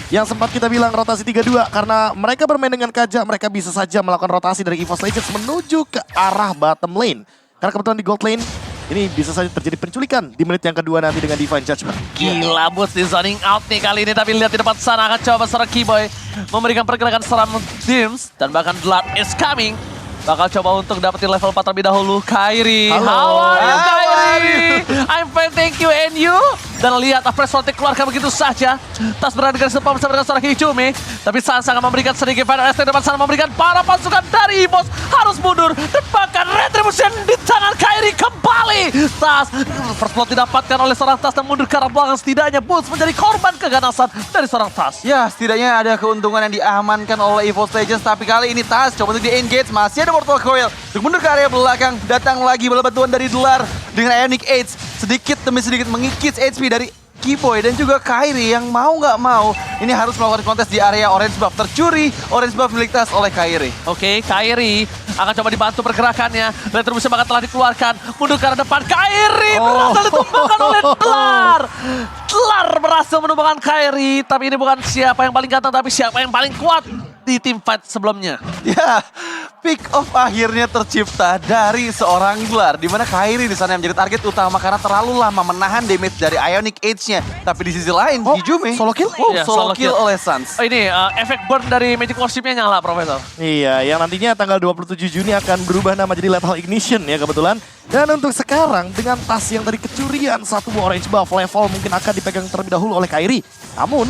Yang sempat kita bilang rotasi 3-2 karena mereka bermain dengan Kaja, mereka bisa saja melakukan rotasi dari EVOS Legends menuju ke arah bottom lane. Karena kebetulan di gold lane, ini bisa saja terjadi penculikan di menit yang kedua nanti dengan Divine Judgment. Gila, Boots di zoning out nih kali ini. Tapi lihat di depan sana akan coba seorang Keyboy memberikan pergerakan seram Dims. Dan bahkan Blood is coming. Bakal coba untuk dapetin level 4 terlebih dahulu. Kairi, Halo. how are you How Kairi? I'm fine, thank you, and you? Dan lihat Afresh Rotate keluarkan begitu saja. Tas berada dengan spam bersama dengan seorang Hichumi. Tapi Sansa akan memberikan sedikit final ST depan sana. Memberikan para pasukan dari EVOS harus mundur. Dan bahkan Retribution di tangan Kairi kembali. Tas, first blood didapatkan oleh seorang Tas dan mundur ke arah belakang. Setidaknya Boots menjadi korban keganasan dari seorang Tas. Ya, setidaknya ada keuntungan yang diamankan oleh EVOS Legends. Tapi kali ini Tas coba untuk di-engage. Masih ada Mortal Coil. Untuk mundur ke area belakang. Datang lagi bola bantuan dari Delar. Dengan Ionic Age. Sedikit demi sedikit mengikis HP dari Keyboy dan juga Kairi yang mau nggak mau. Ini harus melakukan kontes di area orange buff. Tercuri orange buff milik Tas oleh Kairi. Oke, Kairi akan coba dibantu pergerakannya. Retribution bahkan telah dikeluarkan. Mundur ke arah depan. Kairi berhasil ditumbangkan oleh Delar. Delar berhasil menumbangkan Kairi. Tapi ini bukan siapa yang paling ganteng, tapi siapa yang paling kuat di tim fight sebelumnya. Ya, pick off akhirnya tercipta dari seorang Delar. Di mana Kairi di sana yang menjadi target utama karena terlalu lama menahan damage dari Ionic Age-nya. Tapi di sisi lain, Hijumi solo kill? Iya, solo solo kill kill. oleh Suns. Oh, ini efek burn dari Magic Worship-nya nyala, Profesor. Iya, yang nantinya tanggal 27 Juni akan berubah nama jadi Lethal Ignition ya kebetulan. Dan untuk sekarang dengan Tas yang tadi kecurian satu orange buff level mungkin akan dipegang terlebih dahulu oleh Kairi. Namun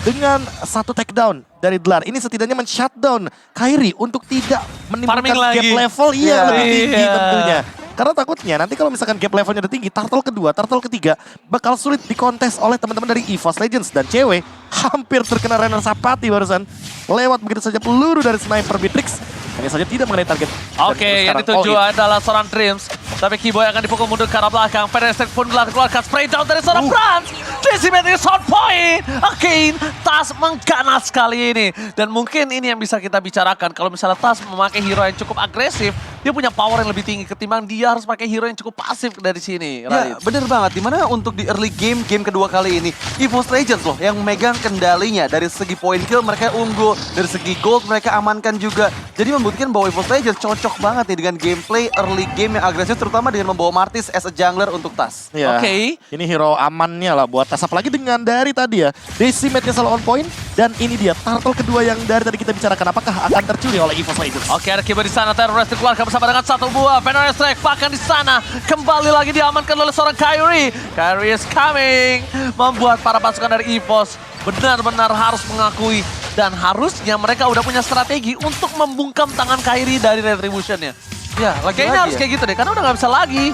dengan satu takedown dari Delar ini setidaknya men-shutdown Kairi untuk tidak menimbulkan Farming gap lagi. level Iya. lebih tinggi Iya. tentunya. Karena takutnya nanti kalau misalkan gap levelnya udah tinggi, turtle kedua, turtle ketiga bakal sulit dikontes oleh teman-teman dari EVOS Legends. Dan cewek hampir terkena Renner Sapati barusan. Lewat begitu saja peluru dari sniper Beatrix. Hanya saja tidak mengenai target. Oke, yang dituju adalah seorang Dreams. Tapi Keyboy akan dipukul mundur ke arah belakang. Pedestrian pun keluarkan spray down dari seorang Franz. Decimate is on point. Again, Tas mengganas kali ini. Dan mungkin ini yang bisa kita bicarakan. Kalau misalnya Tas memakai hero yang cukup agresif, dia punya power yang lebih tinggi ketimbang dia harus pakai hero yang cukup pasif dari sini. Ya, Radit. bener banget. Dimana untuk di early game kedua kali ini, EVOS Legends loh yang megang kendalinya. Dari segi point kill mereka unggul, dari segi gold mereka amankan juga. Jadi membuktikan bahwa EVOS Legends cocok banget nih dengan gameplay early game yang agresif, terutama dengan membawa Martis as a jungler untuk Tas. Ya, Oke. ini hero amannya lah buat Tas. Apalagi dengan dari tadi ya, Decimate-nya selalu on point. Dan ini dia, turtle kedua yang dari tadi kita bicarakan. Apakah akan tercuri oleh EVOS Legends? Oke, ada Kiba di sana, terus dikeluarkan bersama dengan satu buah Venom Strike, bahkan di sana kembali lagi diamankan oleh seorang Kyrie. Kyrie is coming, membuat para pasukan dari EVOS benar-benar harus mengakui dan harusnya mereka udah punya strategi untuk membungkam tangan Kyrie dari Retribution-nya. Ya, Kayaknya harus kayak gitu deh, karena udah nggak bisa lagi.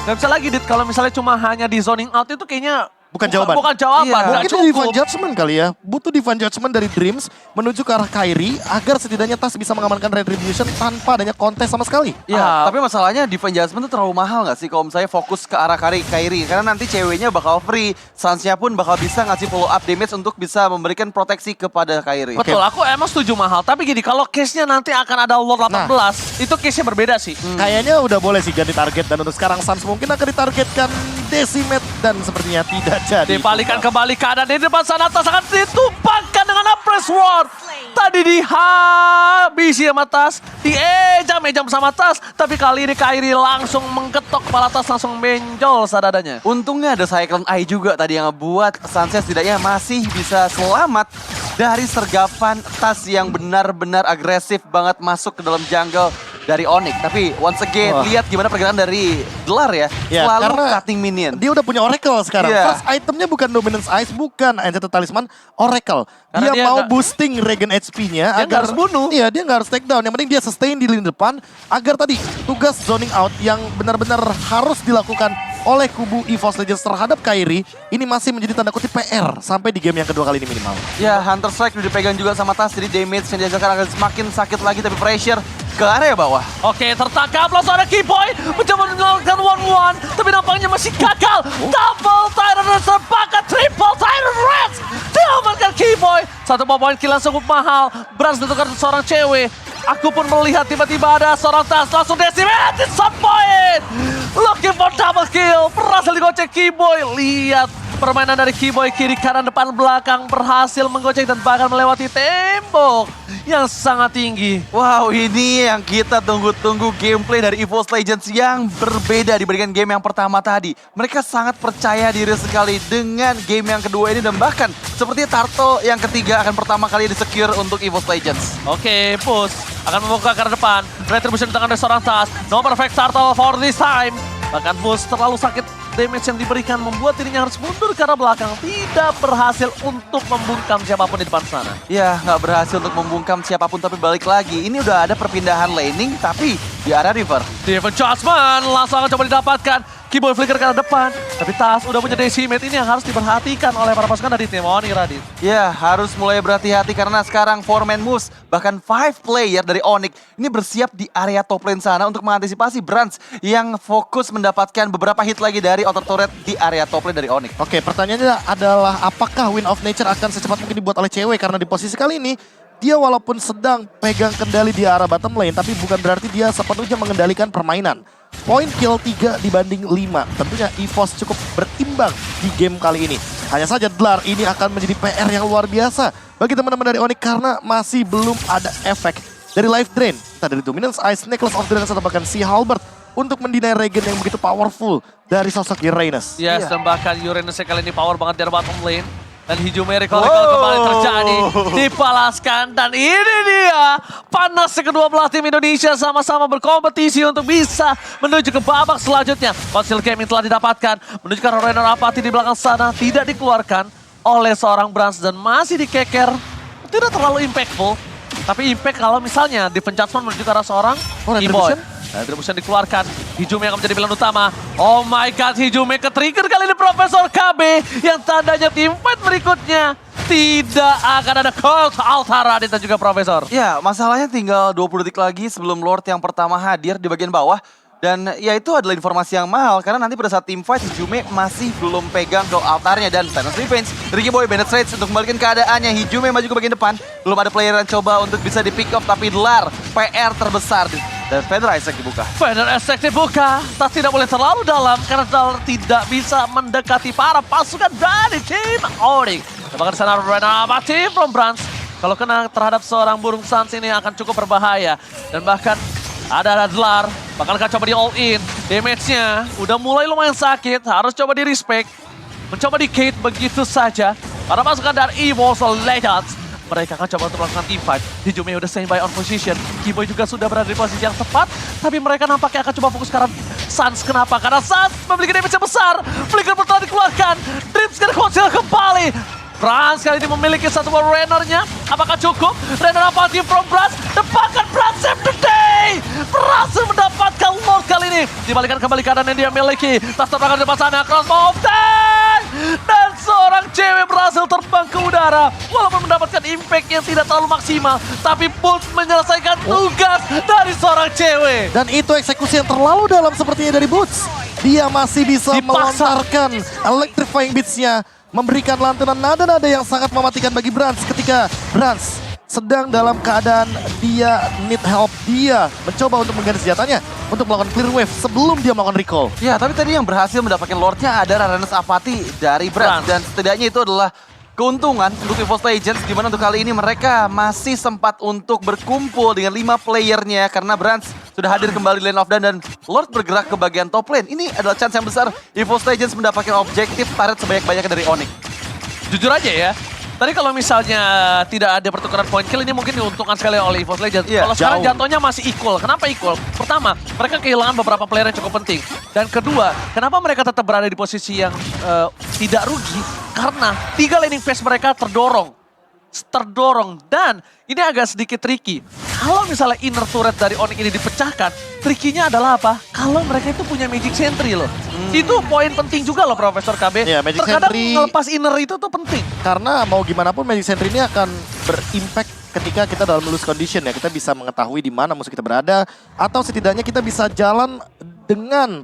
Nggak bisa lagi, Dit. Kalau misalnya cuma hanya di zoning out itu kayaknya Bukan jawaban. Bukan jawaban, Iya. nggak Mungkin Divine cukup. Judgment kali ya. Butuh Divine Judgment dari Dreams menuju ke arah Kyrie agar setidaknya Tas bisa mengamankan Retribution tanpa adanya kontes sama sekali. Ya, Ah. tapi masalahnya Divine Judgment tuh terlalu mahal nggak sih kalau misalnya fokus ke arah Kyrie? Karena nanti ceweknya bakal free, Sans-nya pun bakal bisa ngasih follow up damage untuk bisa memberikan proteksi kepada Kyrie. Betul, aku emang setuju mahal. Tapi gini, kalau case-nya nanti akan ada Lord 18, itu case-nya berbeda sih. Kayaknya udah boleh sih ganti target dan untuk sekarang Suns mungkin akan ditargetkan Decimate dan sepertinya tidak jadi. Dibalikan kembali keadaan di depan sana, Tas akan ditumpangkan dengan Press Ward. Tadi dihabisi sama Tas, diejam-ejam sama Tas. Tapi kali ini Kyrie langsung mengketok kepala Tas, langsung benjol sadadanya. Untungnya ada Cyclone Eye juga tadi yang ngebuat Sunset setidaknya masih bisa selamat dari sergapan Tas yang benar-benar agresif banget masuk ke dalam jungle dari Onyx. Tapi once again, Wah. lihat gimana pergerakan dari Delar ya. Ya, Selalu karena cutting minion. Dia udah punya Oracle sekarang. Iya. First itemnya bukan Dominance Ice, bukan Enchanted Talisman, Oracle. Karena Dia dia mau nggak- boosting regen HP-nya Dia agar nggak harus bunuh. Iya, dia nggak harus take down. Yang penting dia sustain di lini depan agar tadi tugas zoning out yang benar-benar harus dilakukan oleh kubu EVOS Legends terhadap Kyrie ini masih menjadi tanda kutip PR sampai di game yang kedua kali ini minimal. Ya, Hunter Strike udah dipegang juga sama Tas, jadi damage yang dihasilkan akan semakin sakit lagi, tapi pressure ke area bawah. Oke, tertangkap langsung ada Keyboy mencoba menyelamatkan 1-1, tapi nampaknya masih gagal. Double Tyrant Reds terbakar, triple Tyrant Reds diamankan Keyboy. Satu poin kill yang cukup mahal, berhasil ditukar seorang cewek. Aku pun melihat tiba-tiba ada seorang Tas langsung decimate shot point. Looking for double kill, berhasil digocek Keyboy. Lihat permainan dari Keyboy kiri kanan depan belakang berhasil menggocek dan bahkan melewati tembok yang sangat tinggi. Wow, ini yang kita tunggu-tunggu gameplay dari EVOS Legends yang berbeda dibandingkan game yang pertama tadi. Mereka sangat percaya diri sekali dengan game yang kedua ini dan bahkan seperti Turtle yang ketiga akan pertama kali di-secure untuk EVOS Legends. Oke, push akan membuka ke arah depan. Retribution di tangan dari seorang Tas. No perfect turtle for this time. Bahkan push terlalu sakit. Damage yang diberikan membuat dirinya harus mundur ke arah belakang. Tidak berhasil untuk membungkam siapapun di depan sana. Ya, nggak berhasil untuk membungkam siapapun, tapi balik lagi. Ini udah ada perpindahan laning, tapi di area river. Divine Judgment langsung akan coba didapatkan. Keyboy flicker ke arah depan. Tapi Tas udah punya Decimate, ini yang harus diperhatikan oleh para pasukan dari tim Onyx, Radit. Ya, harus mulai berhati-hati karena sekarang 4-man moves, bahkan 5 player dari Onyx ini bersiap di area top lane sana untuk mengantisipasi Brans yang fokus mendapatkan beberapa hit lagi dari outer turret di area top lane dari Onyx. Oke, pertanyaannya adalah apakah Wind of Nature akan secepat mungkin dibuat oleh cewek karena di posisi kali ini dia walaupun sedang pegang kendali di arah bottom lane tapi bukan berarti dia sepenuhnya mengendalikan permainan. Point kill 3 dibanding 5. Tentunya EVOS cukup berimbang di game kali ini. Hanya saja Delar ini akan menjadi PR yang luar biasa bagi teman-teman dari Onyx karena masih belum ada efek dari life drain. Entah dari Dominance Ice, Necklace of Dragons atau bahkan Sea Halberd untuk mendinai regen yang begitu powerful dari sosok Uranus. Yes, Iya. dan bahkan Uranus kali ini power banget dari bottom lane. Dan hijau miracle kembali terjadi, dipalaskan. Dan ini dia, panas kedua belah tim Indonesia sama-sama berkompetisi untuk bisa menuju ke babak selanjutnya. Conceal Gaming telah didapatkan, menuju ke Renor Apathy di belakang sana, tidak dikeluarkan oleh seorang Brans dan masih dikeker. Tidak terlalu impactful, tapi impact kalau misalnya Divine Judgment menuju ke arah seorang Oh, Keyboy. Retribution? Retribution dikeluarkan, Hijume akan menjadi pilihan utama. Oh my god, Hijume ke-trigger kali ini Profesor KB yang tandanya teamfight berikutnya. Tidak akan ada Cold Altar Radit dan juga Profesor. Ya, masalahnya tinggal 20 detik lagi sebelum Lord yang pertama hadir di bagian bawah. Dan ya itu adalah informasi yang mahal karena nanti pada saat team fight Hijume masih belum pegang ke altarnya dan Silence Revenge. Ricky Boy Bennett Straits untuk membalikan keadaannya. Hijume maju ke bagian depan. Belum ada player yang coba untuk bisa di pick off tapi Delar PR terbesar Dan Feder Isaac dibuka. Feder Isaac dibuka, tapi tidak boleh terlalu dalam karena Dalar tidak bisa mendekati para pasukan dari tim Onyx. Bahkan sana Renner mati from Brans. Kalau kena terhadap seorang burung Sans ini akan cukup berbahaya. Dan bahkan ada Dalar, bakal coba di all in. Damage-nya udah mulai lumayan sakit, harus coba di respect. Mencoba di Kate begitu saja. Para pasukan dari EVOS Legends. Mereka akan coba untuk melakukan teamfight. Hijumi udah standby on position. Kiboy juga sudah berada di posisi yang tepat. Tapi mereka nampaknya akan coba fokus ke arah Sans. Kenapa? Karena Sans memiliki damage yang besar. Flicker telah dikeluarkan. Dreams kena konsil kembali. Brans kali ini memiliki satu buah Renner-nya. Apakah cukup? Renner apa tim from Brans? Dapatkan Brans save the day. Berhasil mendapatkan Lord kali ini. Dibalikan kembali keadaan yang dia miliki. Tas terbakar di depan sana. Crossbow of Tank. Dan seorang cewek berhasil terbang ke udara. Walaupun mendapatkan impact yang tidak terlalu maksimal. Tapi Pulse menyelesaikan tugas dari seorang cewek. Dan itu eksekusi yang terlalu dalam sepertinya dari Boots. Dia masih bisa Dipaksa. melontarkan electrifying beats-nya. Memberikan lantunan nada-nada yang sangat mematikan bagi Brans ketika Brans sedang dalam keadaan dia need help. Dia mencoba untuk mengganti senjatanya untuk melakukan clear wave sebelum dia melakukan recall. Ya, tapi tadi yang berhasil mendapatkan Lordnya ada Rarenes Apathy dari Brans. Dan setidaknya itu adalah keuntungan untuk EVOS Legends, di mana untuk kali ini mereka masih sempat untuk berkumpul dengan 5 playernya karena Brans sudah hadir kembali di lane of Dan dan Lord bergerak ke bagian top lane. Ini adalah chance yang besar EVOS Legends mendapatkan objektif turret sebanyak-banyaknya dari Onyx. Jujur aja ya, tadi kalau misalnya tidak ada pertukaran point kill ini mungkin diuntungkan sekali oleh EVOS Legends. Iya, Kalau sekarang jauh. jatuhnya masih equal. Kenapa equal? Pertama, mereka kehilangan beberapa player yang cukup penting. Dan kedua, kenapa mereka tetap berada di posisi yang tidak rugi? Karena 3 laning phase mereka terdorong. Dan ini agak sedikit tricky. Kalau misalnya inner turret dari Onyx ini dipecahkan, tricky-nya adalah apa? Kalau mereka itu punya Magic Sentry loh. Itu poin penting juga loh Profesor KB. Iya, Magic Terkadang Sentry- ngelepas inner itu tuh penting. Karena mau gimana pun Magic Sentry ini akan berimpact ketika kita dalam loose condition ya. Kita bisa mengetahui di mana musuh kita berada. Atau setidaknya kita bisa jalan dengan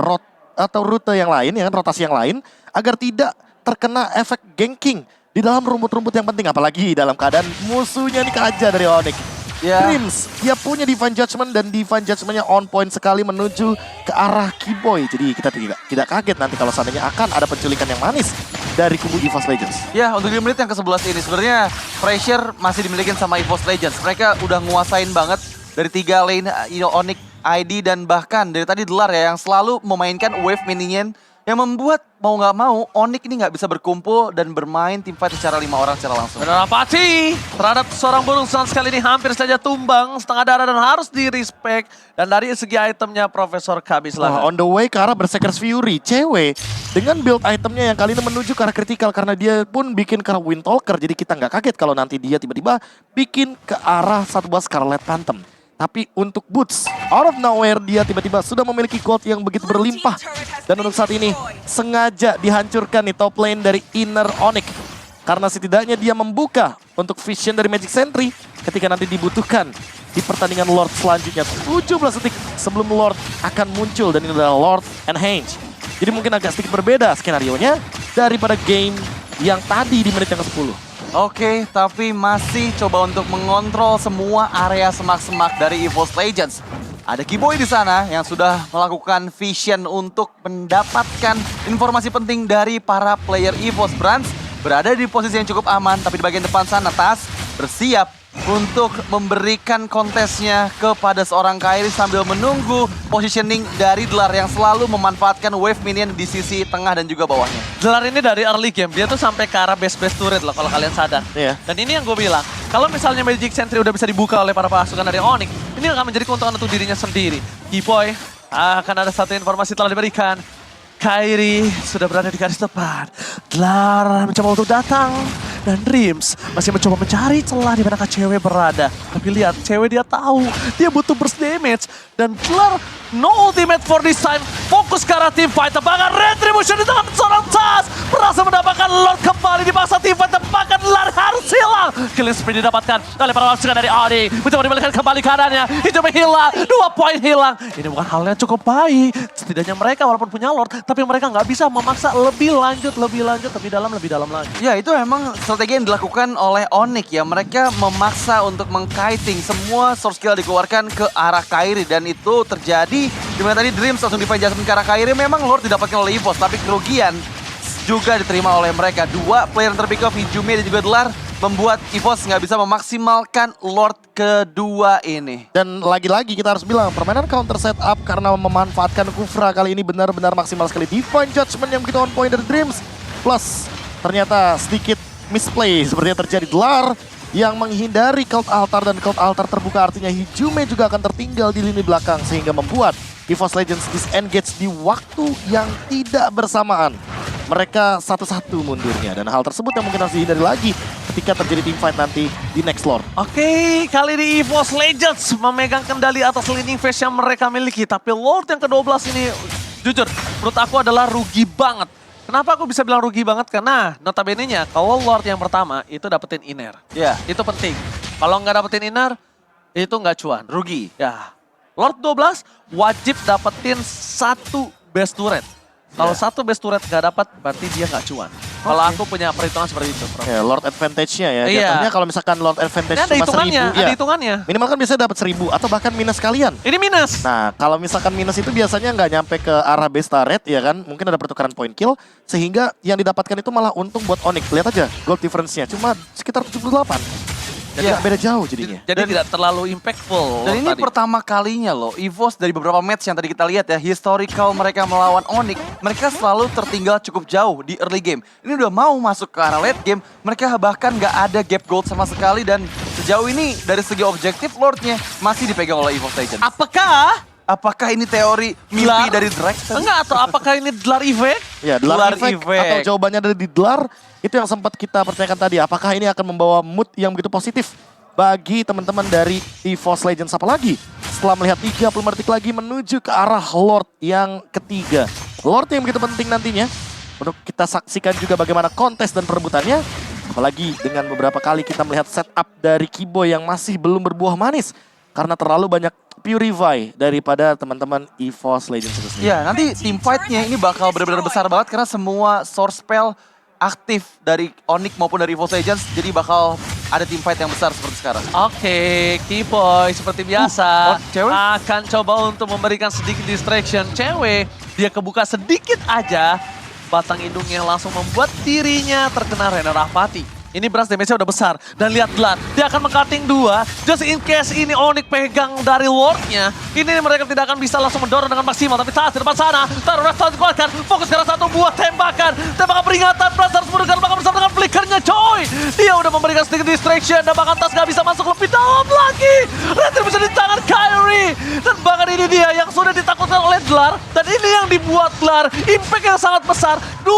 rute yang lain, ya kan, rotasi yang lain. Agar tidak terkena efek ganking di dalam rumput-rumput yang penting. Apalagi dalam keadaan musuhnya ini kaja dari Onyx. Ya. Dreams, dia punya Divine Judgment dan Divine Judgment-nya on point sekali menuju ke arah Kiboy. Jadi kita tidak kaget nanti kalau seandainya akan ada penculikan yang manis dari kubu EVOS Legends. Ya, untuk di menit yang ke-11 ini sebenarnya pressure masih dimiliki sama EVOS Legends. Mereka udah nguasain banget dari 3 lane Onyx, ID, dan bahkan dari tadi Dalar ya yang selalu memainkan wave minion yang membuat mau nggak mau Onyx ini nggak bisa berkumpul dan bermain teamfight secara 5 orang secara langsung. Benar Apathy terhadap seorang burung Sans kali ini hampir saja tumbang setengah darah dan harus di-respect. Dan dari segi itemnya Profesor KB Wah, silahkan. on the way ke arah Berserker's Fury, cewek dengan build itemnya yang kali ini menuju ke arah kritikal karena dia pun bikin ke arah Windtalker. Jadi kita nggak kaget kalau nanti dia tiba-tiba bikin ke arah satu buah Scarlet Phantom. Tapi untuk Boots, out of nowhere dia tiba-tiba sudah memiliki gold yang begitu berlimpah. Dan untuk saat ini sengaja dihancurkan nih top lane dari inner Onyx. Karena setidaknya dia membuka untuk vision dari Magic Sentry ketika nanti dibutuhkan di pertandingan Lord selanjutnya. 17 detik sebelum Lord akan muncul dan ini adalah Lord and Henge. Jadi mungkin agak sedikit berbeda skenarionya daripada game yang tadi di menit yang ke-10. Oke, tapi masih coba untuk mengontrol semua area semak-semak dari EVOS Legends. Ada Kiboy di sana yang sudah melakukan vision untuk mendapatkan informasi penting dari para player EVOS. Brans berada di posisi yang cukup aman, tapi di bagian depan sana Tas bersiap untuk memberikan kontesnya kepada seorang Kairi sambil menunggu positioning dari Dalar yang selalu memanfaatkan wave minion di sisi tengah dan juga bawahnya. Dalar ini dari early game, dia tuh sampai ke arah base turret loh kalau kalian sadar. Iya. Dan ini yang gue bilang, kalau misalnya Magic Sentry udah bisa dibuka oleh para pasukan dari Onyx, ini akan menjadi keuntungan untuk dirinya sendiri. Kiboy, akan ada satu informasi telah diberikan. Kairi sudah berada di garis depan. Dalar mencoba untuk datang. Dan Dreams masih mencoba mencari celah di mana cewek berada. Tapi lihat, cewek dia tahu dia butuh burst damage. Dan Dalar no ultimate for this time. Fokus ke arah team fight. Tebakan Retribution di tangan seorang Tas. Berhasil mendapatkan Lord kembali di masa team fight. Tebakan Dalar harus hilang Killing spree didapatkan oleh para pasukan dari Onyx. Mencoba dibalikan kembali keadaannya. Hijau hilang, 2 poin hilang. Ini bukan hal yang cukup baik. Setidaknya mereka walaupun punya Lord, tapi mereka nggak bisa memaksa lebih lanjut, lebih dalam lagi. Ya itu emang strategi yang dilakukan oleh Onyx ya. Mereka memaksa untuk mengkiting semua source skill dikeluarkan ke arah Kairi. Dan itu terjadi dimana tadi Dreams langsung divine Jasmine ke arah Kairi. Memang Lord didapatkan oleh EVOS, tapi kerugian juga diterima oleh mereka. 2 player yang terpick off, Hijume dan juga Delar, membuat EVOS nggak bisa memaksimalkan Lord kedua ini. Dan lagi-lagi kita harus bilang, permainan counter setup karena memanfaatkan Kufra kali ini benar-benar maksimal sekali. Divine Judgment yang begitu on point dari Dreams. Plus ternyata sedikit misplay seperti yang terjadi. Delar yang menghindari Cult Altar dan Cult Altar terbuka, artinya Hijume juga akan tertinggal di lini belakang sehingga membuat EVOS Legends disengage di waktu yang tidak bersamaan. Mereka satu-satu mundurnya dan hal tersebut yang mungkin harus dihindari lagi ketika terjadi team fight nanti di next Lord. Oke, kali ini EVOS Legends memegang kendali atas leading phase yang mereka miliki. Tapi Lord yang ke-12 ini, jujur, menurut aku adalah rugi banget. Kenapa aku bisa bilang rugi banget? Karena notabene-nya, kalau Lord yang pertama itu dapetin inner. Ya, Itu penting. Kalau nggak dapetin inner, itu nggak cuan. rugi. Ya, Lord 12 wajib dapetin 1 best turret. Kalau Ya. 1 best turret nggak dapat, berarti dia nggak cuan. Kalau aku punya perhitungan seperti itu, Prof. Ya, Lord Advantage-nya ya. Iya. Jatuhnya kalau misalkan Lord Advantage Ini ada cuma hitungannya, 1000, ada ya. hitungannya. Minimal kan biasanya dapat 1000 atau bahkan minus kalian. Ini minus. Nah, kalau misalkan minus itu biasanya nggak nyampe ke arah base turret ya kan. Mungkin ada pertukaran point kill. Sehingga yang didapatkan itu malah untung buat Onyx. Lihat aja gold difference-nya. Cuma sekitar 78. Jadi Ya. nggak beda jauh jadinya. Jadi tidak terlalu impactful. Dan Lord ini tadi. pertama kalinya loh, EVOS dari beberapa match yang tadi kita lihat ya, historical mereka melawan Onyx, mereka selalu tertinggal cukup jauh di early game. Ini udah mau masuk ke arah late game, mereka bahkan nggak ada gap gold sama sekali dan sejauh ini dari segi objektif Lordnya masih dipegang oleh EVOS Legends. Apakah ini teori mimpi Gelar? dari Drax? Enggak, atau apakah ini Delar Effect? Ya, Delar Delar effect effect. atau jawabannya ada di Delar, itu yang sempat kita pertanyakan tadi. Apakah ini akan membawa mood yang begitu positif bagi teman-teman dari EVOS Legends, apalagi setelah melihat 30 menit lagi menuju ke arah Lord yang ketiga. Lord yang begitu penting nantinya untuk kita saksikan juga bagaimana kontes dan perebutannya. Apalagi dengan beberapa kali kita melihat setup dari Kiboy yang masih belum berbuah manis karena terlalu banyak Purify daripada teman-teman EVOS Legends itu sendiri. Ya, nanti team fight-nya ini bakal benar-benar besar banget karena semua source spell aktif dari Onyx maupun dari EVOS Legends, jadi bakal ada team fight yang besar seperti sekarang. Oke, Kiboy seperti biasa cewek? akan coba untuk memberikan sedikit distraction. Cewek, dia kebuka sedikit aja, batang hidungnya langsung membuat dirinya terkena Rena Rahpati. Ini beras damage-nya udah besar. Dan lihat Blood, dia akan meng-cutting 2. Just in case ini Onyx pegang dari Lord-nya. Ini mereka tidak akan bisa langsung mendorong dengan maksimal. Tapi saat di depan sana, taruh Rasta dikeluarkan. Fokus ke satu buah tembakan. Tembakan peringatan, Bras harus memberikan tembakan bersama dengan flickernya, coy. Dia udah memberikan sedikit distraction. Dan bahkan Tas gak bisa masuk lebih dalam lagi. Retribution di tangan Kairi. Dan bahkan ini dia yang sudah ditakutkan oleh Delar. Dan ini yang dibuat Delar. Impact yang sangat besar. 2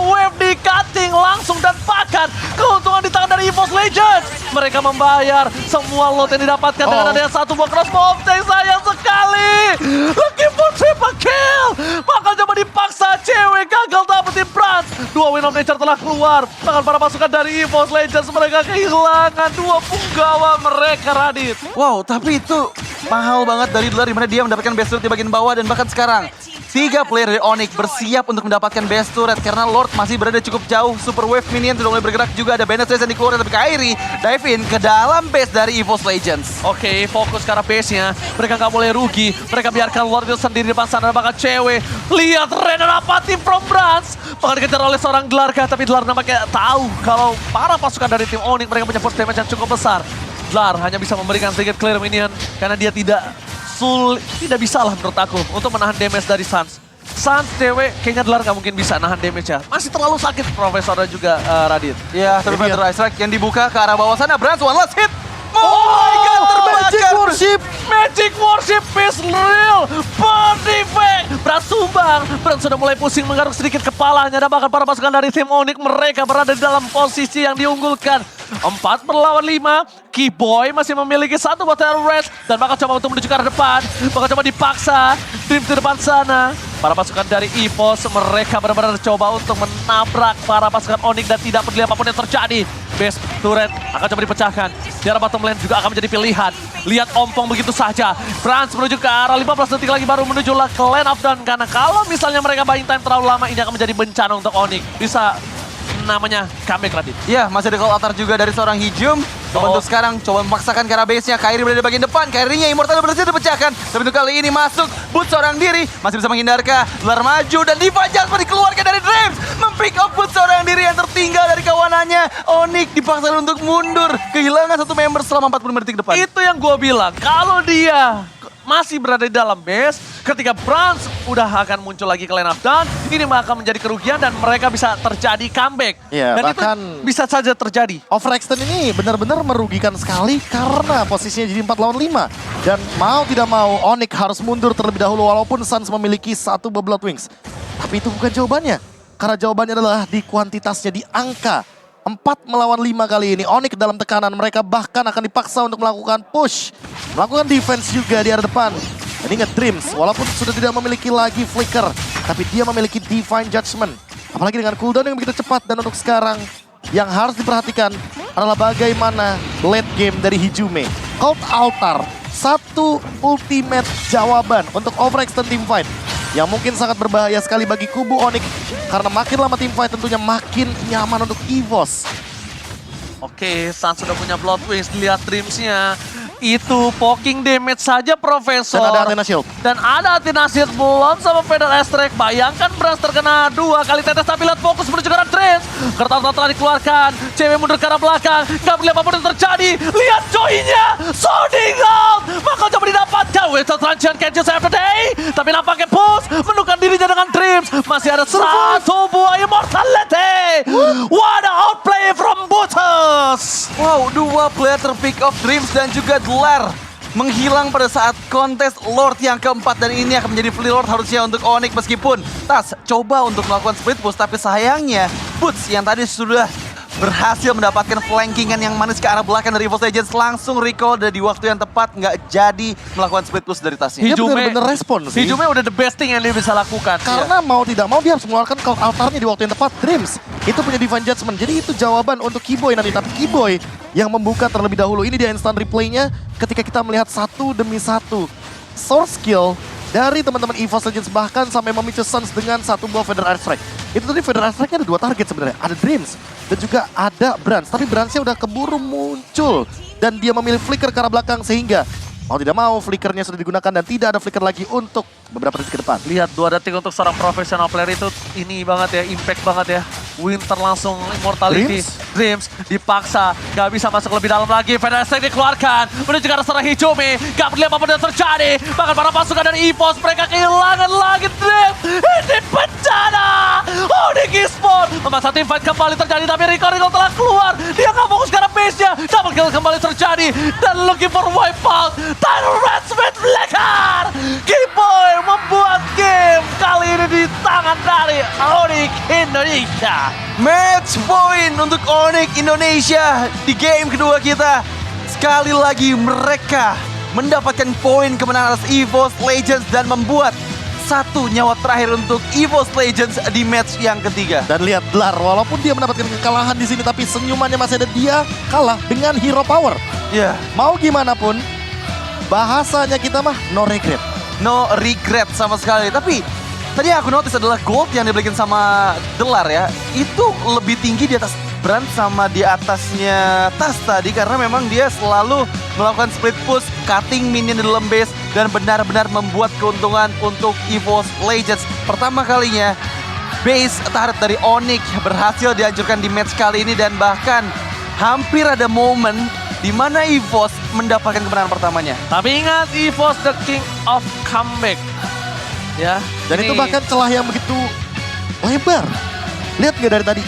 wave di cutting langsung dan pakan. Keuntungan di tangan dari EVOS Legends. Mereka membayar semua lot yang didapatkan dengan adanya 1 buah crossbow. Sayang sekali. Looking for triple kill. Maka coba dipaksa, cewek gagal dapetin Brans. 2 win of nature telah keluar. Tangan para pasukan dari EVOS Legends. Mereka kehilangan 2 punggawa mereka, Radit. Wow, tapi itu mahal banget dari Delar, dimana dia mendapatkan best turret di bagian bawah dan bahkan sekarang 3 player dari Onyx bersiap untuk mendapatkan best turret karena Lord masih berada cukup jauh. Super Wave Minion sudah mulai bergerak juga, ada Bandit Race yang dikeluarkan, tapi Kairi dive in ke dalam base dari EVOS Legends. Oke, fokus ke arah base-nya. Mereka nggak boleh rugi. Mereka biarkan Lord itu sendiri di depan sana. Bahkan cewek. Lihat Rena Rapati from Brans. Bahkan dikejar oleh seorang Delarkah. Tapi Delar nampaknya tahu kalau para pasukan dari tim Onyx mereka punya force damage yang cukup besar. Delar hanya bisa memberikan sedikit clear minion. Karena dia tidak bisa lah menurut aku untuk menahan damage dari Sans. Sans cewek kayaknya Delar nggak mungkin bisa nahan damage ya. Masih terlalu sakit Profesor dan juga Radit. Ya, tapi Jadi Feather Strike yang dibuka ke arah bawah sana, Brans one last hit. Oh my god, Magic terbakar. Worship! Magic Worship is real. Perfect. Brans tumbang. Brans sudah mulai pusing menggaruk sedikit kepalanya. Dan bahkan para pasukan dari tim Onyx mereka berada di dalam posisi yang diunggulkan. 4-5. Kiboy masih memiliki 1 buat terrorist. Dan bakal coba untuk menuju ke arah depan. Bakal coba dipaksa. Dream di depan sana. Para pasukan dari EVOS, mereka benar-benar coba untuk menabrak para pasukan Onyx dan tidak peduli apapun yang terjadi. Base turret akan coba dipecahkan. Di arah bottom lane juga akan menjadi pilihan. Lihat ompong begitu saja. Franz menuju ke arah 15 detik lagi baru menuju ke lane of down. Karena kalau misalnya mereka buying time terlalu lama, ini akan menjadi bencana untuk Onyx. Bisa namanya comeback Radit. Iya, masih ada call altar juga dari seorang Hijum. Untuk sekarang coba memaksakan ke arah base-nya. Kairi berada di bagian depan. Kairinya Immortal berhasil dipecahkan. Tapi untuk kali ini masuk. Boot seorang diri. Masih bisa menghindarkah. Luar maju dan Diva Jasper dikeluarkan dari Dreams. Mempick up Boot seorang diri yang tertinggal dari kawanannya. Onyx dipaksa untuk mundur. Kehilangan satu member selama 45 detik depan. Itu yang gue bilang. Kalau dia masih berada di dalam base, ketika Franz udah akan muncul lagi ke line up down, ini akan menjadi kerugian dan mereka bisa terjadi comeback. Iya, dan bahkan itu bisa saja terjadi. overextend ini benar-benar merugikan sekali karena posisinya jadi 4 lawan 5. Dan mau tidak mau Onyx harus mundur terlebih dahulu walaupun Suns memiliki satu Blood Wings. Tapi itu bukan jawabannya. Karena jawabannya adalah di kuantitasnya, di angka. 4 melawan 5 kali ini. Onyx dalam tekanan, mereka bahkan akan dipaksa untuk melakukan push. Melakukan defense juga di arah depan. Dan ingat Dreams, walaupun sudah tidak memiliki lagi Flicker, tapi dia memiliki Divine Judgment. Apalagi dengan cooldown yang begitu cepat. Dan untuk sekarang, yang harus diperhatikan adalah bagaimana late game dari Hijume. Cold Altar, satu ultimate jawaban untuk overextend teamfight. Yang mungkin sangat berbahaya sekali bagi kubu Onyx. Karena makin lama teamfight tentunya makin nyaman untuk EVOS. Oke, Suns sudah punya Blood Wings, dilihat Dreams-nya. Itu poking damage saja Profesor. Dan ada Athena Shield. Dan ada Athena Shield belum sama Feather Astrek. Bayangkan Brans terkena 2 kali tetes tapi lihat fokus menuju ke arah Dreams. Kertas telah dikeluarkan. Cewek mundur ke arah belakang. Gak boleh apapun yang terjadi. Lihat joy-nya. Sounding out. Maka coba didapatkan. Whistle Transition Catches After Day. Tapi nampaknya push. Menukar dirinya dengan Dreams. Masih ada satu buah Immortality. What a outplay from Butters. Wow, 2 player terpick off Dreams dan juga Dlar menghilang pada saat kontes Lord yang keempat. Dan ini akan menjadi free Lord harusnya untuk Onyx meskipun Tas coba untuk melakukan split push. Tapi sayangnya Boots yang tadi sudah berhasil mendapatkan flankingan yang manis ke arah belakang dari EVOS Legends langsung recall dan di waktu yang tepat nggak jadi melakukan split push dari tasnya. Dia benar-benar respon sih. Hijume udah the best thing yang dia bisa lakukan. Karena mau tidak mau dia harus mengeluarkan Cold Altarnya di waktu yang tepat. Dreams itu punya Divine Judgment. Jadi itu jawaban untuk Keyboy nanti. Tapi Keyboy yang membuka terlebih dahulu. Ini dia instant replaynya ketika kita melihat satu demi satu source skill dari teman-teman EVOS Legends, bahkan sampai memicu Suns dengan satu buah Feather Airstrike. Itu tadi Feather Airstrike-nya ada 2 target sebenarnya. Ada Dreams dan juga ada Brans. Tapi Brans-nya udah keburu muncul. Dan dia memilih flicker ke arah belakang sehingga mau tidak mau flickernya sudah digunakan dan tidak ada flicker lagi untuk beberapa detik ke depan. Lihat 2 detik untuk seorang profesional player itu ini banget ya, impact banget ya. Winter langsung Immortality. Dreams dipaksa, gak bisa masuk lebih dalam lagi. Feather Airstrike dikeluarkan, menuju ke arah seorang Hijume. Gak peduli apapun yang terjadi. Bahkan para pasukan dari EVOS, mereka kehilangan lagi Dreams. Ini bencana. Onyx Esports memaksa tim fight kembali terjadi, tapi Rico telah keluar. Dia gak fokus ke arah base-nya. Double kill kembali terjadi. Dan looking for wipeout. Tyler Radsmith Blacker. Keyboy membuat game kali ini di tangan dari Onyx Indonesia. Match point untuk Onyx Indonesia di game kedua kita. Sekali lagi mereka mendapatkan poin kemenangan atas EVOS Legends dan membuat satu nyawa terakhir untuk EVOS Legends di match yang ketiga. Dan lihat Dlar, walaupun dia mendapatkan kekalahan di sini, tapi senyumannya masih ada. Dia kalah dengan hero power. Ya, Mau gimana pun, bahasanya kita mah no regret. no regret sama sekali. Tapi tadi aku notice adalah gold yang dibelikan sama Dlar ya, itu lebih tinggi di atas Brand sama di atasnya Tas tadi, karena memang dia selalu melakukan split push, cutting minion di dalam base dan benar-benar membuat keuntungan untuk EVOS Legends. Pertama kalinya base turret dari Onyx berhasil dihancurkan di match kali ini dan bahkan hampir ada momen di mana EVOS mendapatkan kemenangan pertamanya. Tapi ingat, EVOS the king of comeback. Ya, Dan ini itu bahkan celah yang begitu lebar. Lihat nggak dari tadi,